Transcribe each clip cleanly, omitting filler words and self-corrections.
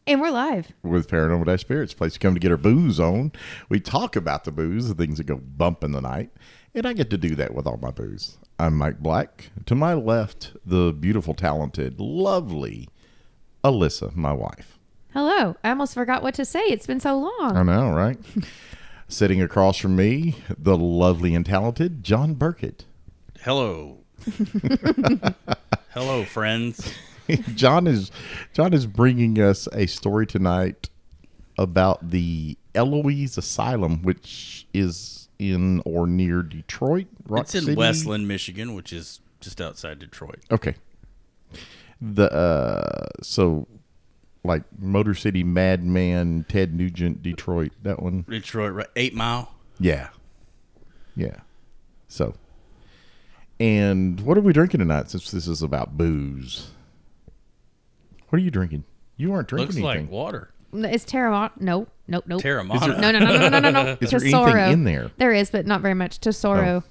And we're live. With Paranormal-Spirits, place to come to get our booze on. We talk about the booze, the things that go bump in the night, and I get to do that with all my booze. I'm Mike Black. To my left, the beautiful, talented, lovely Alyssa, my wife. Hello. I almost forgot what to say. It's been so long. I know, right? Sitting across from me, the lovely and talented John Burkett. Hello. Hello, friends. John is bringing us a story tonight about the Eloise Asylum, which is in or near Detroit. Rock It's in City? Westland, Michigan, which is just outside Detroit. Okay. So like Motor City Madman, Ted Nugent, Detroit, that one. Detroit, right? 8 Mile. Yeah. So, and what are we drinking tonight? Since this is about booze. What are you drinking? You aren't drinking Looks anything. like water. It's Terramana. Nope. Terramana. No. Is there anything in there? There is, but not very much. Tesoro.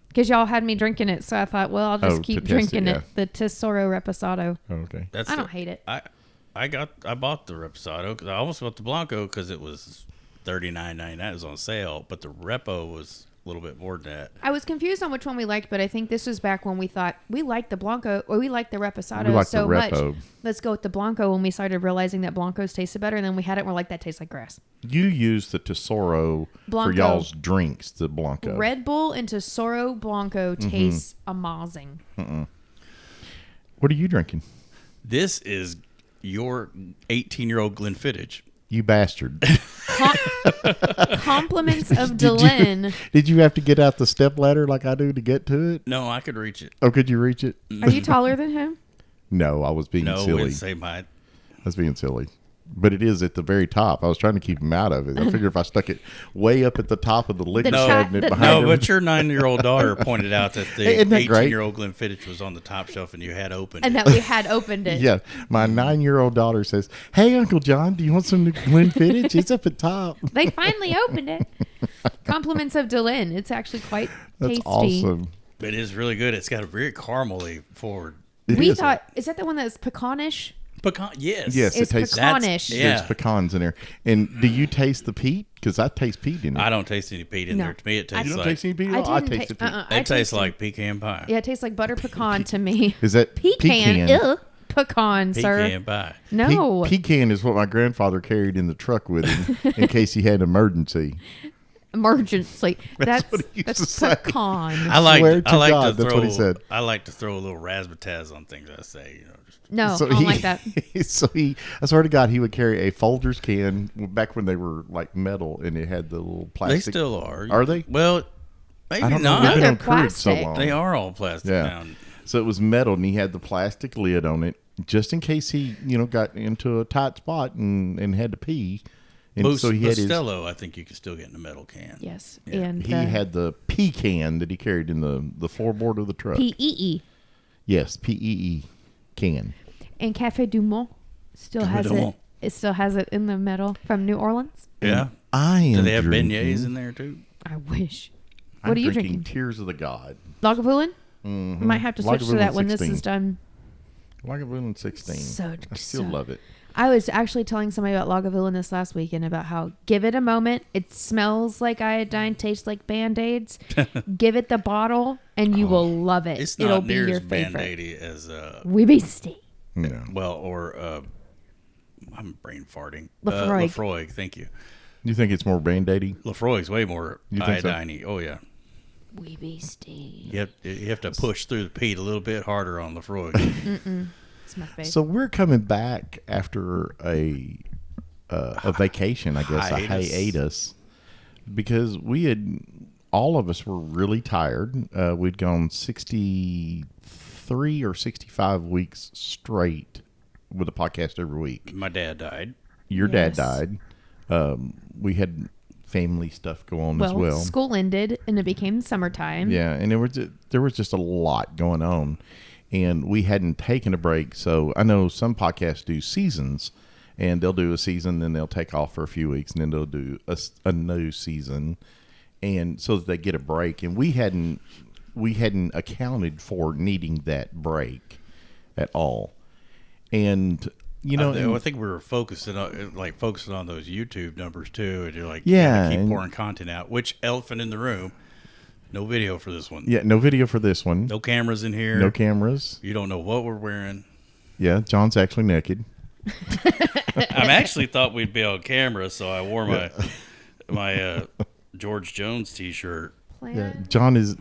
Because y'all had me drinking it, so I thought, well, I'll just keep drinking it. The Tesoro Reposado. Oh, okay. I don't hate it. I bought the Reposado because I almost bought the Blanco because it was $39.99. It was on sale, but the Repo was a little bit more than that. I was confused on which one we liked, but I think this was back when we thought we liked the Blanco, or we liked the Reposado so much. Let's go with the Blanco when we started realizing that Blancos tasted better, and then we had it and we're like, that tastes like grass. You use the Tesoro Blanco. for y'all's drinks, the Blanco. Red Bull and Tesoro Blanco tastes amazing. What are you drinking? This is your 18-year-old Glenfiddich. You bastard. Compliments of Dylan. Did you have to get out the step ladder like I do to get to it? No, I could reach it. Oh, could you reach it? Are you taller than him? No, I was being No, silly. it's same height. I was being silly. But it is at the very top. I was trying to keep him out of it. I figure if I stuck it way up at the top of the liquor cabinet behind No, him. but your 9-year-old daughter pointed out that the Isn't that great? 18-year-old Glenfiddich was on the top shelf and you had opened And it. that we had opened it. Yeah, my 9-year-old daughter says, "Hey, Uncle John, do you want some Glenfiddich? It's up at top." They finally opened it. Compliments of Dylan. It's actually quite That's tasty. awesome. It is really good. It's got a very caramely forward. We thought, is that the one that's pecanish? Pecan, yes. Yes, It's it tastes. pecanish. Yeah. There's pecans in there. And do you taste the peat? Because I taste peat in it. I don't taste any peat in No. there. To me, it I tastes You don't like taste any peat at all? I didn't taste the ta- peat. it tastes like pecan pie. Yeah, it tastes like butter pecan to me. Is that Pecan. Ew. Pecan, sir. Pecan pie. No. Pecan is what my grandfather carried in the truck with him in case he had an emergency. Emergency. That's what he used to say. pecan. I like. Swear to I like God, to that's throw. what he said. I like to throw a little razzmatazz on things I say. You know, just, No, So I don't like that. I swear to God, he would carry a Folgers can back when they were like metal and it had the little they plastic. still are. Are they? Well, maybe I don't know. not. We've No, been they're on cruise so plastic. long. They are all plastic Yeah. now. So it was metal, and he had the plastic lid on it, just in case he, got into a tight spot and had to pee. And so he had Bustelo, I think you can still get in a metal can. Yes. Yeah. And he had the pecan that he carried in the floorboard of the truck. PEE. Yes, PEE can. And Cafe Du Monde still has it. It still has it in the metal from New Orleans. Yeah. I am. Do they have drinking, beignets in there too? I wish. I'm What are you drinking? drinking? Tears of the God. Lagavulin? Mm-hmm. Might have to switch to that when this 16. is done. Lagavulin 16. I still love it. I was actually telling somebody about Lagavulin this last weekend about how give it a moment. It smells like iodine, tastes like Band-Aids. Give it the bottle, and you will love it. It's It'll not be near your as favorite. Band-Aidy as We be stay. No. well, or I'm brain farting. Lafroig. Lafroig, thank you. You think it's more Band-Aidy? Lafroig's way more You think so? iodine-y. Oh yeah. We be stay. You have to push through the peat a little bit harder on Lafroig. It's my favorite. So we're coming back after a vacation, I guess, a hiatus, because all of us were really tired. We'd gone 63 or 65 weeks straight with a podcast every week. My dad died. Your dad Yes. died. We had family stuff go on as well. School ended and it became summertime. Yeah, and there was just a lot going on, and we hadn't taken a break. So I know some podcasts do seasons, and they'll do a season, then they'll take off for a few weeks, and then they'll do a new season, and so that they get a break. And we hadn't accounted for needing that break at all. And I think we were focusing on those YouTube numbers too, and you're like, keep pouring content out. Which elephant in the room? No video for this one. Yeah, no video for this one. No cameras in here. No cameras. You don't know what we're wearing. Yeah, John's actually naked. I actually thought we'd be on camera, so I wore my George Jones T-shirt. Yeah, John is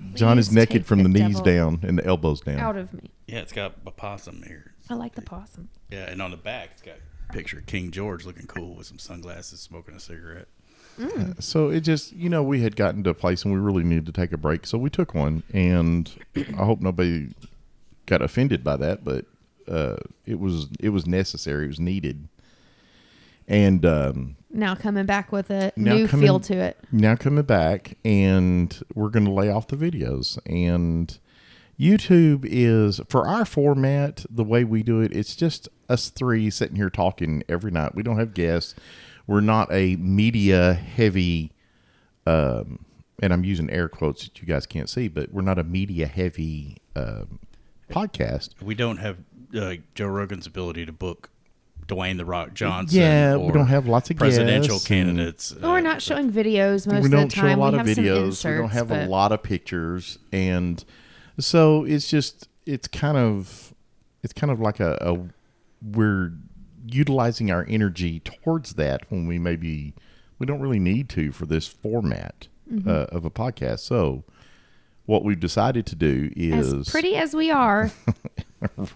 naked from the knees down and the elbows down. Out of me. Yeah, it's got a possum here. I like the possum. Yeah, and on the back it's got a picture of King George looking cool with some sunglasses, smoking a cigarette. So it just, we had gotten to a place and we really needed to take a break, so we took one. And I hope nobody got offended by that, but it was necessary. It was needed. And now coming back with a new feel to it. Now coming back, and we're going to lay off the videos. And YouTube is, for our format, the way we do it, it's just us three sitting here talking every night. We don't have guests. We're not a media heavy, and I'm using air quotes that you guys can't see, but we're not a media heavy podcast. We don't have Joe Rogan's ability to book Dwayne "The Rock" Johnson. Yeah, we don't have lots of presidential guests candidates. We're not showing videos most of the time. We don't show a lot of videos. Inserts, we don't have a lot of pictures, and so it's kind of like we're utilizing our energy towards that when we don't really need to for this format of a podcast. So what we've decided to do is, as pretty as we are.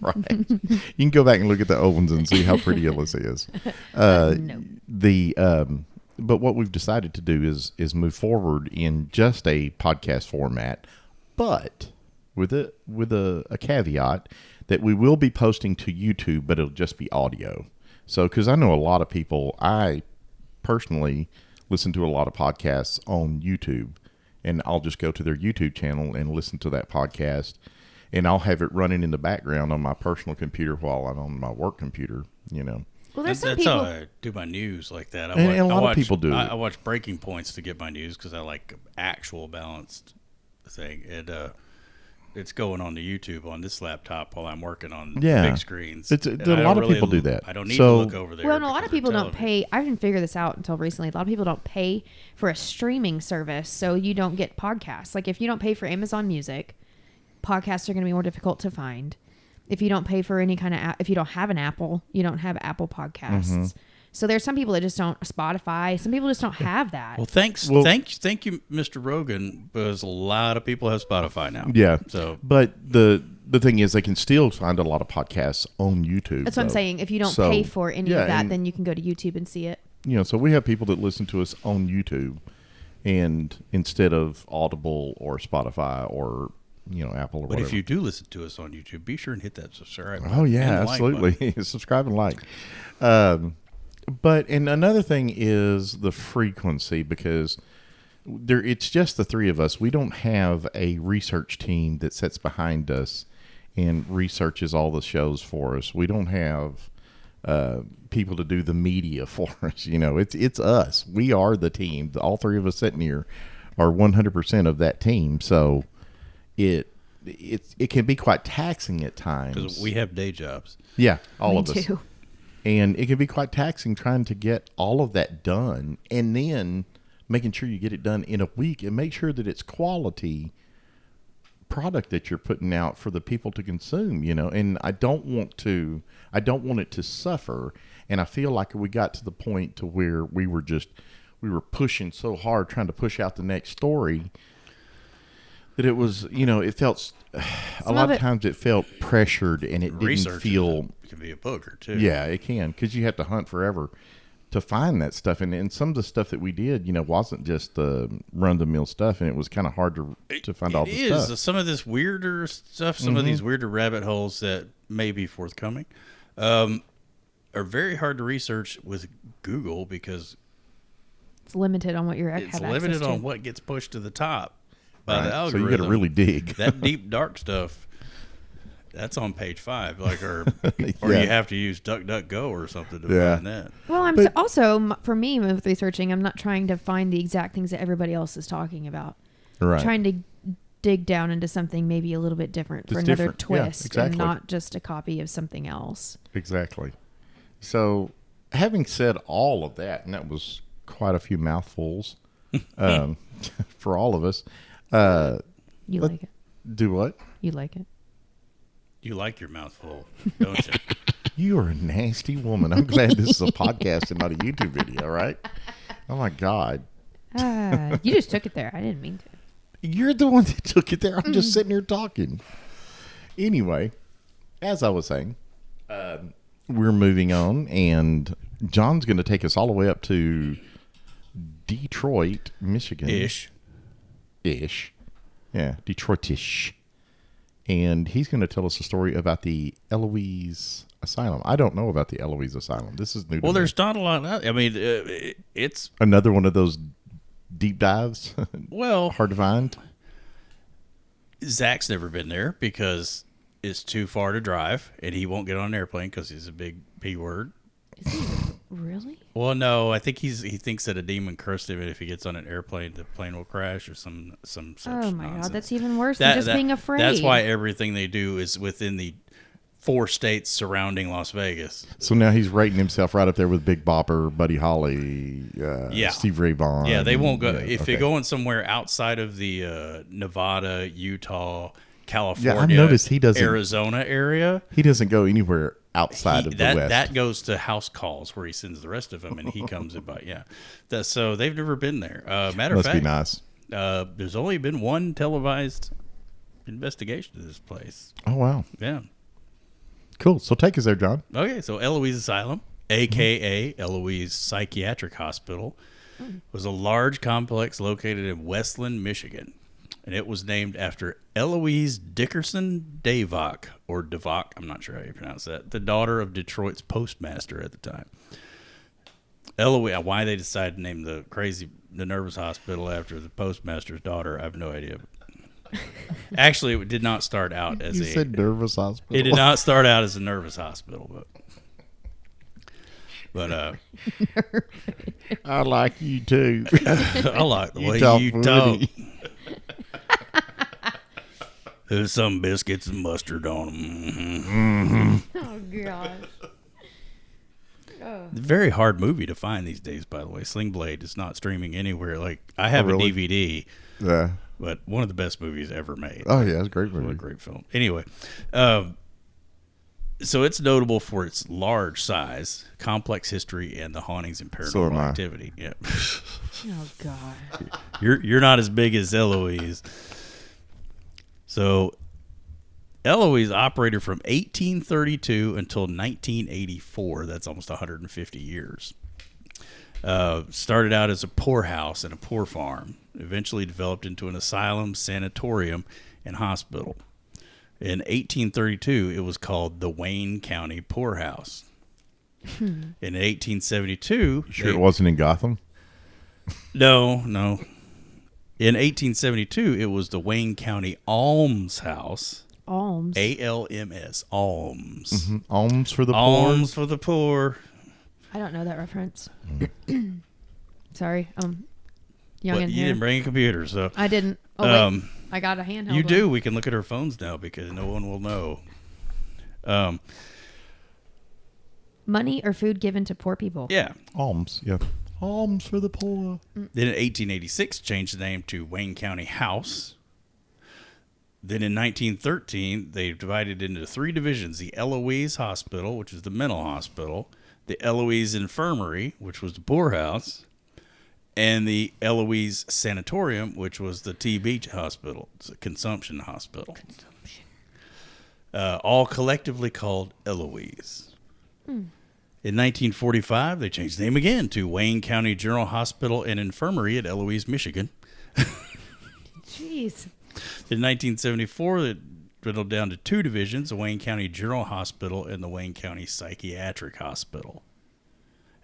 Right. You can go back and look at the old ones and see how pretty Eloise is. No. But what we've decided to do is move forward in just a podcast format, but with a caveat that we will be posting to YouTube, but it'll just be audio. So, because I know a lot of people, I personally listen to a lot of podcasts on YouTube, and I'll just go to their YouTube channel and listen to that podcast. And I'll have it running in the background on my personal computer while I'm on my work computer, Well, there's that's people. how I do my news like that. And a lot of people do. I watch Breaking Points to get my news because I like actual balanced thing. And it's going on the YouTube on this laptop while I'm working on big screens. A lot of people do that. I don't need to look over there. Well, and a lot of people don't pay. I didn't figure this out until recently. A lot of people don't pay for a streaming service, so you don't get podcasts. Like if you don't pay for Amazon Music, podcasts are going to be more difficult to find. If you don't pay for any kind of if you don't have an Apple, you don't have Apple Podcasts. Mm-hmm. So there's some people that just don't Spotify. Some people just don't have that. Well, thank you, Mr. Rogan, because a lot of people have Spotify now. Yeah. So, but the thing is, they can still find a lot of podcasts on YouTube. That's what I'm saying. If you don't pay for any of that, then you can go to YouTube and see it. So we have people that listen to us on YouTube, and instead of Audible or Spotify or Apple or whatever. But if you do listen to us on YouTube, be sure and hit that subscribe button. Oh yeah, absolutely. Subscribe and like. But another thing is the frequency, because it's just the three of us. We don't have a research team that sits behind us and researches all the shows for us. We don't have people to do the media for us. It's us. We are the team. All three of us sitting here are 100% of that team. So it can be quite taxing at times. Because we have day jobs. Yeah, all of Me us. too. And it can be quite taxing trying to get all of that done, and then making sure you get it done in a week and make sure that it's quality product that you're putting out for the people to consume, And I don't want it to suffer. And I feel like we got to the point to where we were pushing so hard trying to push out the next story that it was, it felt a lot of times it felt pressured, and it didn't feel. It can be a booger too. Yeah, it can, because you have to hunt forever to find that stuff, and some of the stuff that we did, wasn't just the run-of-the-mill stuff, and it was kind of hard to find all the stuff. Some of this weirder stuff, some of these weirder rabbit holes that may be forthcoming, are very hard to research with Google because it's limited on what it's limited on what gets pushed to the top. By the algorithm. So you got to really dig. That deep dark stuff, that's on page 5, or you have to use DuckDuckGo or something to find that. Well, also for me with researching, I'm not trying to find the exact things that everybody else is talking about. Right. I'm trying to dig down into something maybe a little bit different for another twist, and not just a copy of something else. Exactly. So, having said all of that, and that was quite a few mouthfuls for all of us. You like it? Do what? You like it? You like your mouthful, don't you? You are a nasty woman. I'm glad this is a podcast and not a YouTube video, right? Oh, my God. You just took it there. I didn't mean to. You're the one that took it there. I'm just sitting here talking. Anyway, as I was saying, we're moving on, and John's going to take us all the way up to Detroit, Michigan. Ish. Yeah, Detroit-ish. And he's going to tell us a story about the Eloise Asylum. I don't know about the Eloise Asylum. This is new to me. There's not a lot. I mean, it's another one of those deep dives. well hard to find. Zach's never been there because it's too far to drive, and he won't get on an airplane because he's a big P word. Is he really? Well, no, I think he thinks that a demon cursed him, and if he gets on an airplane, the plane will crash or some such. Oh my nonsense. God, that's even worse than just being afraid. That's why everything they do is within the 4 states surrounding Las Vegas. So now he's rating himself right up there with Big Bopper, Buddy Holly, Steve Ray Vaughan. Yeah, they won't go if you're going somewhere outside of the Nevada, Utah, California, I've noticed he doesn't, Arizona area. He doesn't go anywhere outside of the West. That goes to house calls where he sends the rest of them, and he comes in by so they've never been there. Matter of fact, must be nice. There's only been one televised investigation of this place. Oh wow, yeah, cool. So take us there, John. Okay, so Eloise Asylum, a.k.a. Eloise Psychiatric Hospital, was a large complex located in Westland, Michigan. And it was named after Eloise Dickerson Davock, or Davock, I'm not sure how you pronounce that, the daughter of Detroit's postmaster at the time. Eloise, why they decided to name the nervous hospital after the postmaster's daughter, I have no idea. Actually, it did not start out as you said nervous hospital. It did not start out as a nervous hospital, but I like you too. I like the way you talk. There's some biscuits and mustard on them. Oh gosh. Very hard movie to find these days, by the way. Sling Blade is not streaming anywhere. Like, I have a DVD. Yeah. But one of the best movies ever made. Oh yeah, it's a great movie. What a great film. Anyway, so it's notable for its large size, complex history, and the hauntings and paranormal activity. Yeah. Oh God. You're not as big as Eloise. So Eloise operated from 1832 until 1984. That's almost 150 years. Started out as a poorhouse and a poor farm. Eventually developed into an asylum, sanatorium, and hospital. In 1832, it was called the Wayne County Poorhouse. In 1872... You sure it wasn't in Gotham? No. In 1872, it was the Wayne County Alms House. Alms. A-L-M-S. Alms. Mm-hmm. Alms for the poor. Alms for the poor. I don't know that reference. Sorry. Young But and you didn't bring a computer, so... I didn't. Oh, wait. I got a handheld. You do. We can look at our phones now because no one will know. Money or food given to poor people. Yeah. Alms, yeah. Alms for the poor. Then in 1886, changed the name to Wayne County House. Then in 1913, they divided into 3 divisions. The Eloise Hospital, which is the mental hospital. The Eloise Infirmary, which was the poorhouse. And the Eloise Sanatorium, which was the TB hospital. It's a consumption hospital. All collectively called Eloise. In 1945, they changed the name again to Wayne County General Hospital and Infirmary at Eloise, Michigan. Jeez. In 1974, it dwindled down to 2 divisions, the Wayne County General Hospital and the Wayne County Psychiatric Hospital.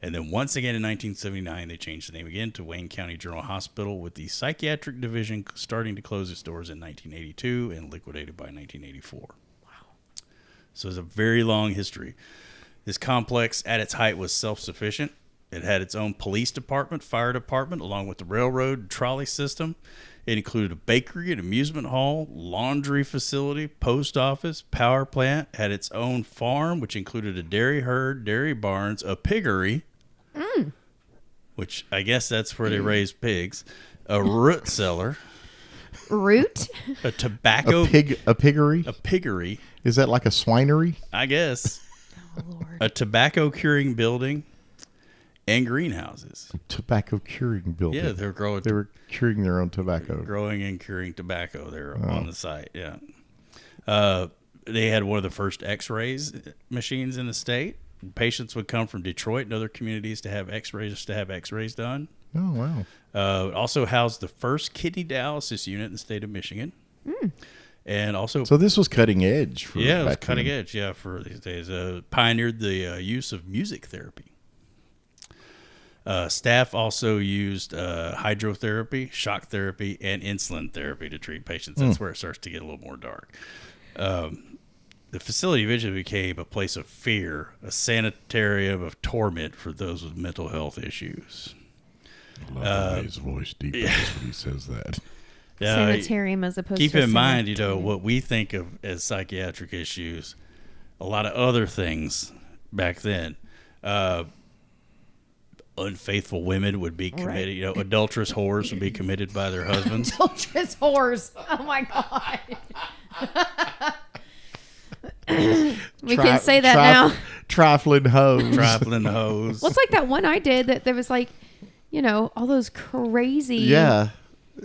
And then once again in 1979, they changed the name again to Wayne County General Hospital, with the Psychiatric Division starting to close its doors in 1982 and liquidated by 1984. Wow. So it's a very long history. This complex, at its height, was self-sufficient. It had its own police department, fire department, along with the railroad trolley system. It included a bakery, an amusement hall, laundry facility, post office, power plant, had its own farm, which included a dairy herd, dairy barns, a piggery, which I guess that's where they raise pigs, a root cellar, Root? a tobacco... A piggery? A piggery. Is that like a swinery? I guess. Oh, Lord. A tobacco curing building and greenhouses. Tobacco curing building. Yeah, they were curing their own tobacco. growing and curing tobacco there on the site. Yeah. They had one of the first X-rays machines in the state. Patients would come from Detroit and other communities to have X-rays done. Oh, wow. It also housed the first kidney dialysis unit in the state of Michigan. And also, So this was cutting edge. For it was back cutting then. edge, for these days. Pioneered the use of music therapy. Staff also used hydrotherapy, shock therapy, and insulin therapy to treat patients. That's where it starts to get a little more dark. The facility eventually became a place of fear, a sanitarium of torment for those with mental health issues. I love his voice deep when he says that. Sanitarium as opposed Keep to in mind, sanitarium. what we think of as psychiatric issues, a lot of other things back then. Unfaithful women would be committed. Right. Adulterous whores would be committed by their husbands. Adulterous whores. Oh my God. We can say that now. Trifling hoes. Trifling hoes. Well, it's like that one I did that there was like, all those crazy Yeah.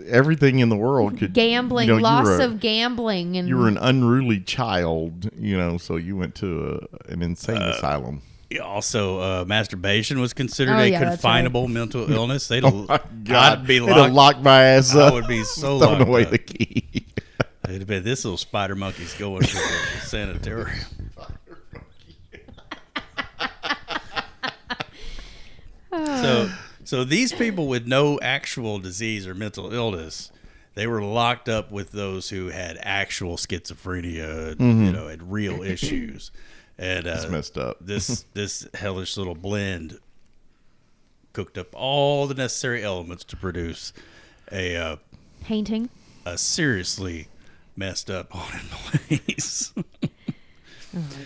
Everything in the world could gambling, loss of gambling. And you were an unruly child, so you went to an insane asylum. Also, masturbation was considered Oh, a yeah, that's right. confinable mental illness. They'd Oh my God. I'd be They'd have locked my ass up. I would be so Thrown locked away up. the key. It'd be this little spider monkey's going to the sanitarium. So these people with no actual disease or mental illness, they were locked up with those who had actual schizophrenia, and real issues. And It's messed up. This hellish little blend cooked up all the necessary elements to produce a painting. seriously messed up haunted place. Oh,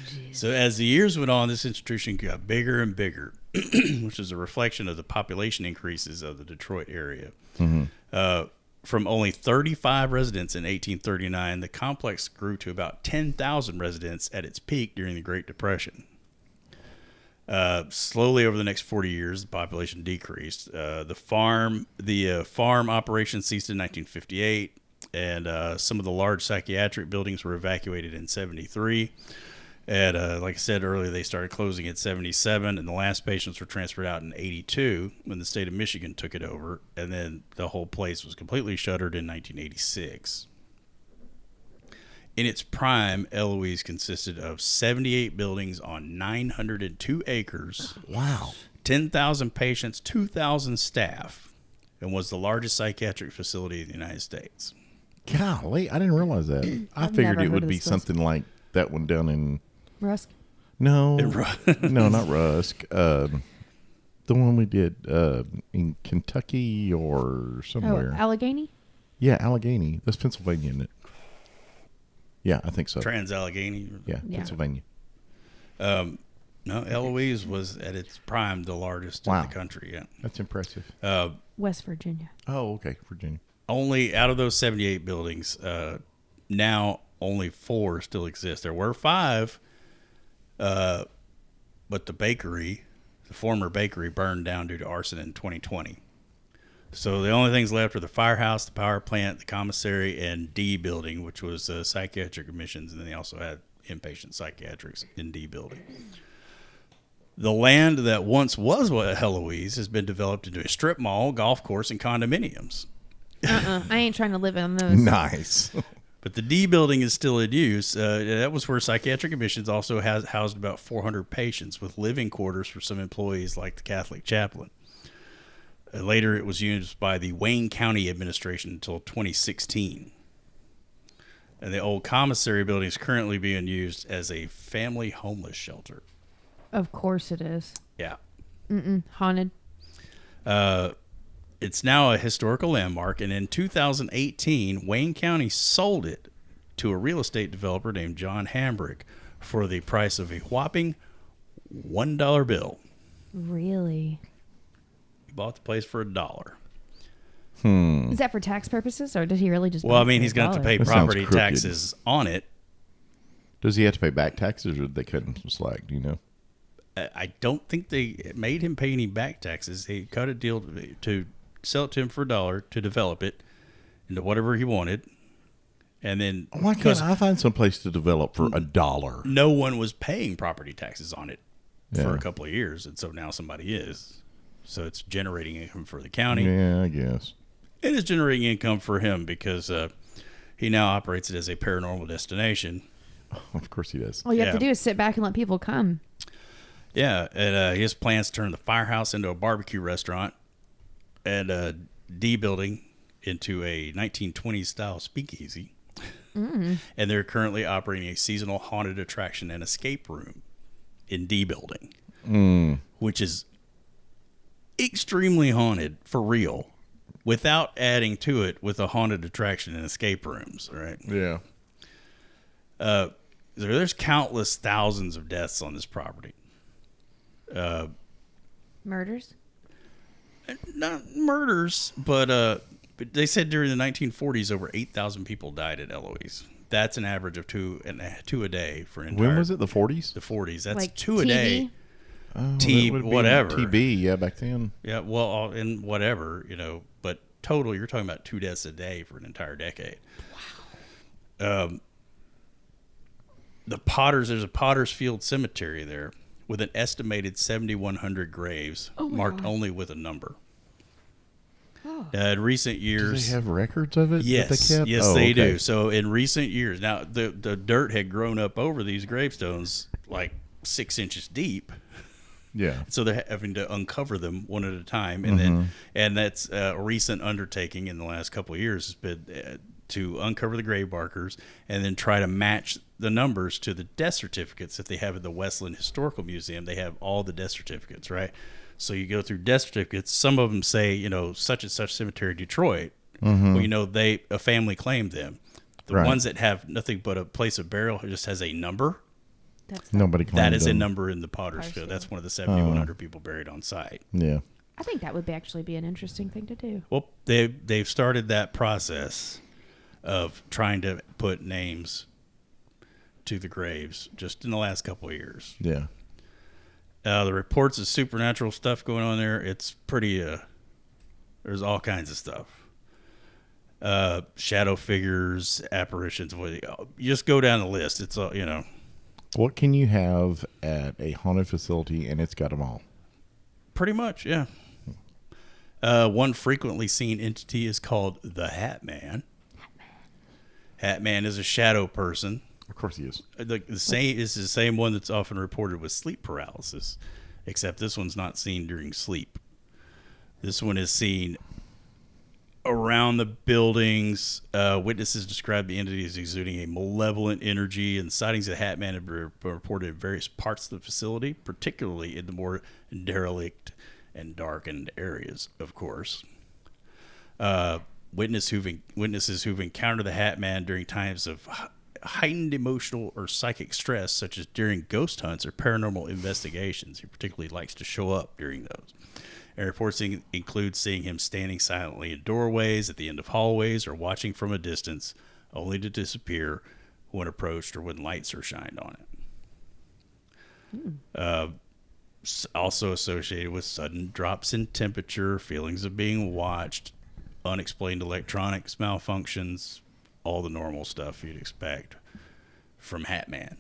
jeez. So as the years went on, this institution got bigger and bigger, which is a reflection of the population increases of the Detroit area. From only 35 residents in 1839, the complex grew to about 10,000 residents at its peak during the Great Depression. Slowly over the next 40 years, the population decreased. The farm operation ceased in 1958, and some of the large psychiatric buildings were evacuated in 73. And like I said earlier, they started closing in 77, and the last patients were transferred out in 82 when the state of Michigan took it over, and then the whole place was completely shuttered in 1986. In its prime, Eloise consisted of 78 buildings on 902 acres. Wow. 10,000 patients, 2,000 staff, and was the largest psychiatric facility in the United States. Golly, I didn't realize that. I I've figured never it would heard of be this place. something like that one down in... Rusk. No. It No, not Rusk. The one we did in Kentucky or Oh, somewhere. Allegheny? Yeah, Allegheny. That's Pennsylvania, isn't it? Yeah, I think so. Trans-Allegheny. Yeah, Yeah. Pennsylvania. No, Eloise was at its prime the largest Wow. in the country. Yeah. That's impressive. West Virginia. Oh, okay, Virginia. Only out of those 78 buildings, now only 4 still exist. There were 5, but the former bakery, burned down due to arson in 2020. So the only things left are the firehouse, the power plant, the commissary, and D building, which was psychiatric admissions, and then they also had inpatient psychiatrics in D building. The land that once was Eloise has been developed into a strip mall, golf course, and condominiums. I ain't trying to live in those. Nice. But the D building is still in use. That was where psychiatric admissions also housed about 400 patients with living quarters for some employees like the Catholic chaplain. Later, it was used by the Wayne County administration until 2016. And the old commissary building is currently being used as a family homeless shelter. Of course it is. Yeah. Haunted. It's now a historical landmark, and in 2018, Wayne County sold it to a real estate developer named John Hambrick for the price of a whopping $1 bill. Really? He bought the place for $1. Is that for tax purposes, or did he really just? Well, I mean, he's going to have to pay That sounds property crooked. taxes on it. Does he have to pay back taxes, or did they cut him some slack? Do you know? I don't think they made him pay any back taxes. He cut a deal to sell it to him for $1 to develop it into whatever he wanted. And then Why can't I find some place to develop for $1? no one was paying property taxes on it for Yeah. a couple of years, and so now somebody is. So it's generating income for the county. Yeah, I guess. It is generating income for him because he now operates it as a paranormal destination. Of course he does. All you have Yeah. to do is sit back and let people come. Yeah, and he has plans to turn the firehouse into a barbecue restaurant and D building into a 1920s style speakeasy. And they're currently operating a seasonal haunted attraction and escape room in D building, which is extremely haunted for real, without adding to it with a haunted attraction and escape rooms. Right? Yeah. There's countless thousands of deaths on this property. Murders? Not murders, but they said during the 1940s, over 8,000 people died at Eloise. That's an average of two a day for an entire. When was it? The 40s? The 40s. That's Like two a TB? day. Oh, T- that would be whatever. TB, yeah, back then. Yeah, well, and whatever, but total, you're talking about 2 deaths a day for an entire decade. Wow. There's a Potter's Field Cemetery there with an estimated 7,100 graves marked only with a number. Oh. In recent Do years, they have records of it? yes, that they kept? yes, Oh, they okay. do. So in recent years, now the dirt had grown up over these gravestones like 6 inches deep. Yeah. So they're having to uncover them one at a time, and that's a recent undertaking in the last couple of years has been to uncover the grave markers and then try to match the numbers to the death certificates that they have at the Westland Historical Museum. They have all the death certificates, right? So you go through death certificates. Some of them say, such and such cemetery, Detroit. Well, a family claimed them. The Right. ones that have nothing but a place of burial just has a number. That's Nobody That claimed is a them. number in the Potter's Field. That's one of the 7,100 people buried on site. Yeah. I think that would actually be an interesting thing to do. Well, they've started that process of trying to put names to the graves just in the last couple of years. Yeah. The reports of supernatural stuff going on there, it's pretty, there's all kinds of stuff. Shadow figures, apparitions. You just go down the list. It's all, What can you have at a haunted facility and it's got them all? pretty much, yeah. One frequently seen entity is called the Hat Man. Hat Man is a shadow person. Of course he is. The same is the same one that's often reported with sleep paralysis, except this one's not seen during sleep. This one is seen around the buildings. Witnesses describe the entity as exuding a malevolent energy, and sightings of Hat Man have been reported in various parts of the facility, particularly in the more derelict and darkened areas, of course. Witnesses who've encountered the Hat Man during times of heightened emotional or psychic stress, such as during ghost hunts or paranormal investigations. He particularly likes to show up during those. And reports include seeing him standing silently in doorways, at the end of hallways, or watching from a distance, only to disappear when approached or when lights are shined on it. Also associated with sudden drops in temperature, feelings of being watched, unexplained electronics malfunctions, all the normal stuff you'd expect from Hat Man.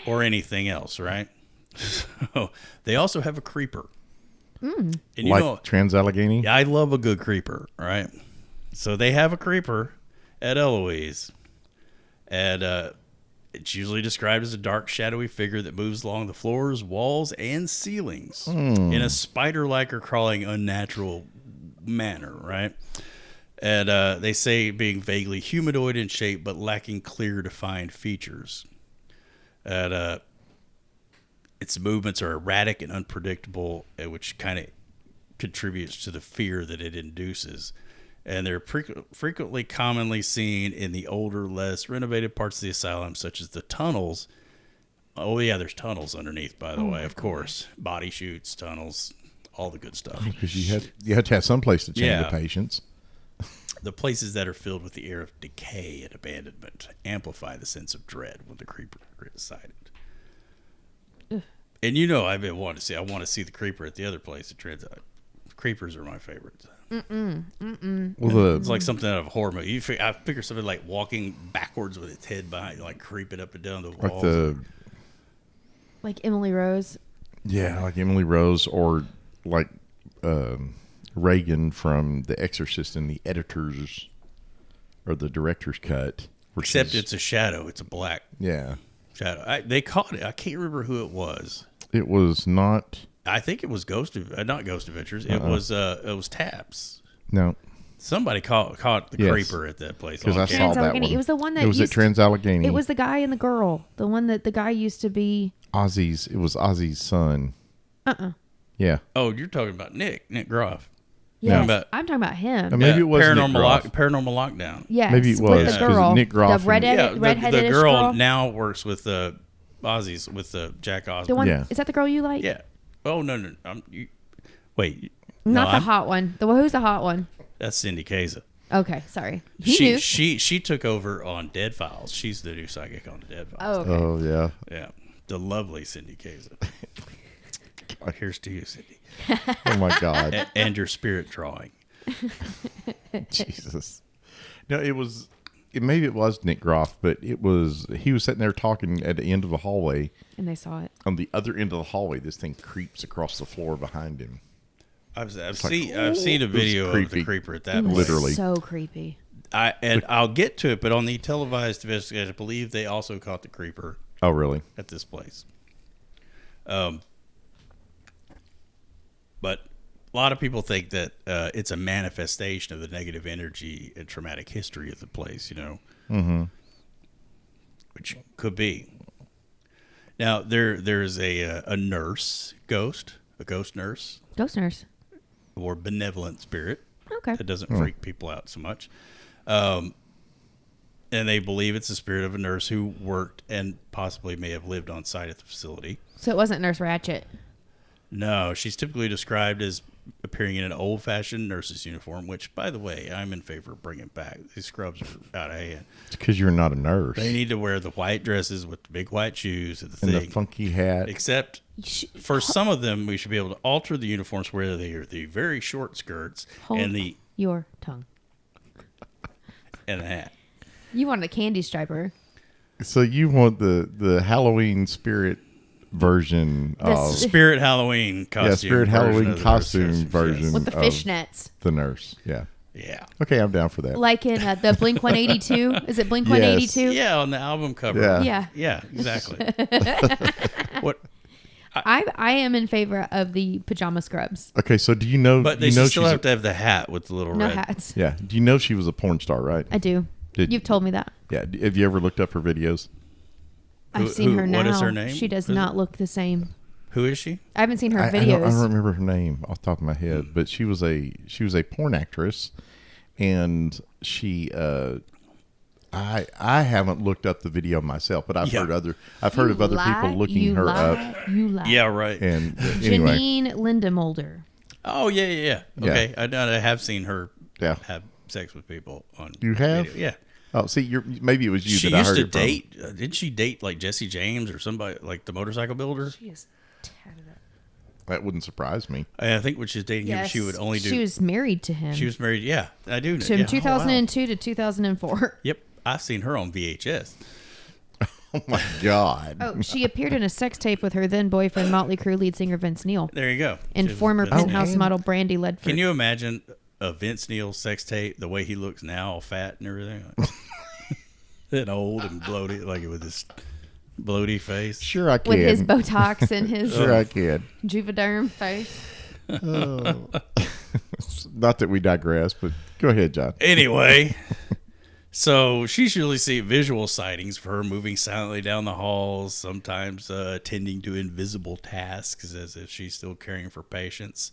Or anything else, right? So they also have a creeper. And Like Trans-Allegheny? I love a good creeper, right? So they have a creeper at Eloise, and it's usually described as a dark, shadowy figure that moves along the floors, walls, and ceilings in a spider-like or crawling, unnatural manner, right? And they say being vaguely humanoid in shape, but lacking clear, defined features. And its movements are erratic and unpredictable, which kind of contributes to the fear that it induces. And they're frequently commonly seen in the older, less renovated parts of the asylum, such as the tunnels. Oh, yeah, there's tunnels underneath, by the way, of course. Body chutes, tunnels, all the good stuff. Because you have to have some place to change the patients. The places that are filled with the air of decay and abandonment amplify the sense of dread when the creeper is sighted. And I've been wanting to see. I want to see the creeper at the other place. It turns out creepers are my favorites. Well, It's like something out of a horror movie. I figure something like walking backwards with its head behind, like creeping up and down the walls. Like Emily Rose. Yeah, like Emily Rose, or like Reagan from The Exorcist in the editor's or the director's cut. Except it's a shadow. It's a black shadow. They caught it. I can't remember who it was. It was not. I think it was not Ghost Adventures. It was Taps. No. Somebody caught the creeper at that place. Because I saw that one. It was the one that it was at Trans-Allegheny. It was the guy and the girl. The one that the guy used to be. Ozzy's. It was Ozzy's son. Yeah. Oh, you're talking about Nick Groff. Yes, I'm talking about him. Maybe it was Paranormal Lockdown. Yes, maybe it was with the girl. Nick Groff. The redheaded the girl girl now works with Ozzy's with Jack Osborne. The one is that the girl you like? Yeah. Oh no. Wait. Not the hot one. Who's the hot one? That's Cindy Kaza. Okay, sorry. She took over on Dead Files. She's the new psychic on the Dead Files. Oh, okay. Oh yeah. Yeah. The lovely Cindy Kaza. Here's to you, Cindy. Oh my God. And your spirit drawing. Jesus. No, maybe it was Nick Groff, but he was sitting there talking at the end of the hallway. And they saw it. On the other end of the hallway, this thing creeps across the floor behind him. I've seen a video of the creeper at that. Literally. So creepy. I'll get to it, but on the televised investigation, I believe they also caught the creeper. Oh, really? At this place. But a lot of people think that it's a manifestation of the negative energy and traumatic history of the place, Mm-hmm. Which could be. Now, there's a nurse, a ghost nurse. Ghost nurse. Or benevolent spirit. Okay. That doesn't freak people out so much. And they believe it's the spirit of a nurse who worked and possibly may have lived on site at the facility. So it wasn't Nurse Ratched. No, she's typically described as appearing in an old-fashioned nurse's uniform, which, by the way, I'm in favor of bringing back. These scrubs are out of hand. It's because you're not a nurse. They need to wear the white dresses with the big white shoes and the funky hat. Except for some of them, we should be able to alter the uniforms where they are the very short skirts and your tongue and the hat. You wanted a candy striper. So you want the Halloween spirit version of Spirit Halloween costume. Yeah, Spirit Halloween costume version with the fishnets. The nurse, yeah. Yeah. Okay, I'm down for that. Like in the Blink 182. Is it Blink 182? Yeah, on the album cover. Yeah, exactly. What? I am in favor of the pajama scrubs. Okay, so do you know? But they still have to have the hat with the little red. No hats. Yeah. Do you know she was a porn star, right? I do. You've told me that. Yeah. Have you ever looked up her videos? I've seen her now. What is her name? She does not look the same. Who is she? I haven't seen her videos. I don't remember her name off the top of my head, but she was a porn actress, and she I haven't looked up the video myself, but I've heard of other people looking her up. You lie. Yeah, right. And anyway, Janine Lindemulder. Oh yeah. Okay, I have seen her have sex with people on. You have? Video. Yeah. Oh, see, maybe it was you she that I heard used to it date. Didn't she date like Jesse James or somebody like the motorcycle builder? She is tatted up. That wouldn't surprise me. I think when she was dating him, she would only do. She was married to him. She was married. Yeah, I do. From 2002 to 2004. Yep, I've seen her on VHS. Oh my God. Oh, she appeared in a sex tape with her then boyfriend, Motley Crue lead singer Vince Neil. There you go. And former Penthouse model Brandy Ledford. Can you imagine a Vince Neil sex tape, the way he looks now, all fat and everything? And old and bloated, like with his bloaty face. Sure, I can. With his Botox and his sure, I can. Juvederm face. Oh. Not that we digress, but go ahead, John. Anyway, so she's usually seen visual sightings of her moving silently down the halls, sometimes attending to invisible tasks as if she's still caring for patients.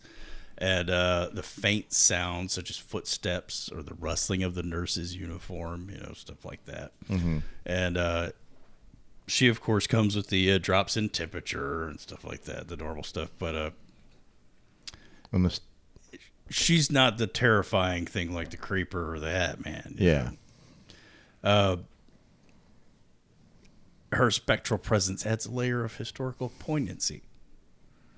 And the faint sounds, such as footsteps or the rustling of the nurse's uniform, stuff like that. Mm-hmm. And she, of course, comes with the drops in temperature and stuff like that, the normal stuff. But she's not the terrifying thing like the Creeper or the Hat Man. Yeah. Her spectral presence adds a layer of historical poignancy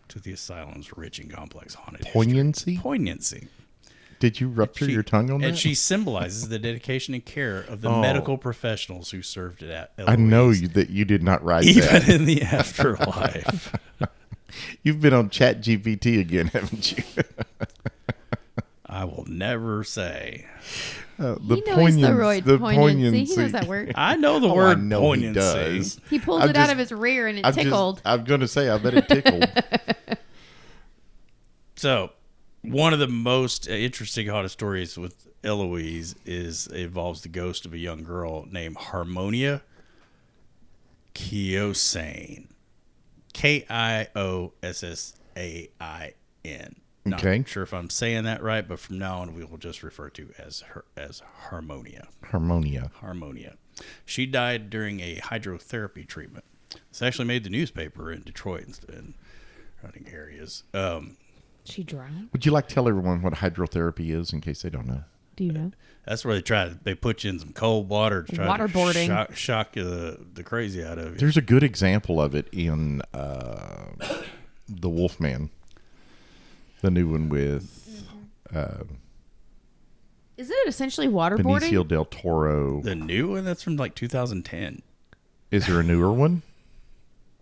to the asylum's rich and complex haunted Poignancy? history. Poignancy. Did you rupture your tongue on that? And she symbolizes the dedication and care of the medical professionals who served at Eloise. I know that you did not write even that. in the afterlife. You've been on ChatGPT again, haven't you? I will never say. The poignancy. He knows that word. I know the I word know poignancy. he does. He pulled it out of his rear and it tickled. I'm going to say, I bet it tickled. So, one of the most interesting haunted stories with Eloise involves the ghost of a young girl named Harmonia Kiosain. Kiosain. Okay. Not sure if I'm saying that right, but from now on we will just refer to as her as Harmonia. Harmonia. She died during a hydrotherapy treatment. It's actually made the newspaper in Detroit and surrounding areas. She drowned? Would you like to tell everyone what hydrotherapy is in case they don't know? Do you know? That's where they put you in some cold water to try Waterboarding. to shock the crazy out of you. There's a good example of it in The Wolfman. The new one with Isn't it essentially waterboarding? Benicio del Toro. The new one? That's from like 2010. Is there a newer one?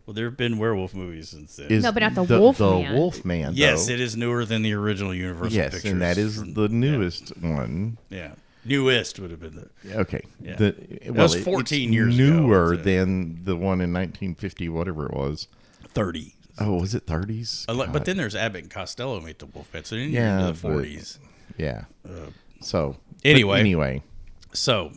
Well, there have been werewolf movies since then. No, but not the Wolfman. The Wolfman, Yes, though. it is newer than the original Universal Pictures. Yes, and that is the newest one. Yeah. Newest would have been the... Okay. Yeah. That was 14 years ago. Newer than the one in 1950, whatever it was. 30. Oh, was it 30s? But then there's Abbott and Costello made the Wolfman, so then you're Yeah, into the 40s. Yeah. So Anyway. So...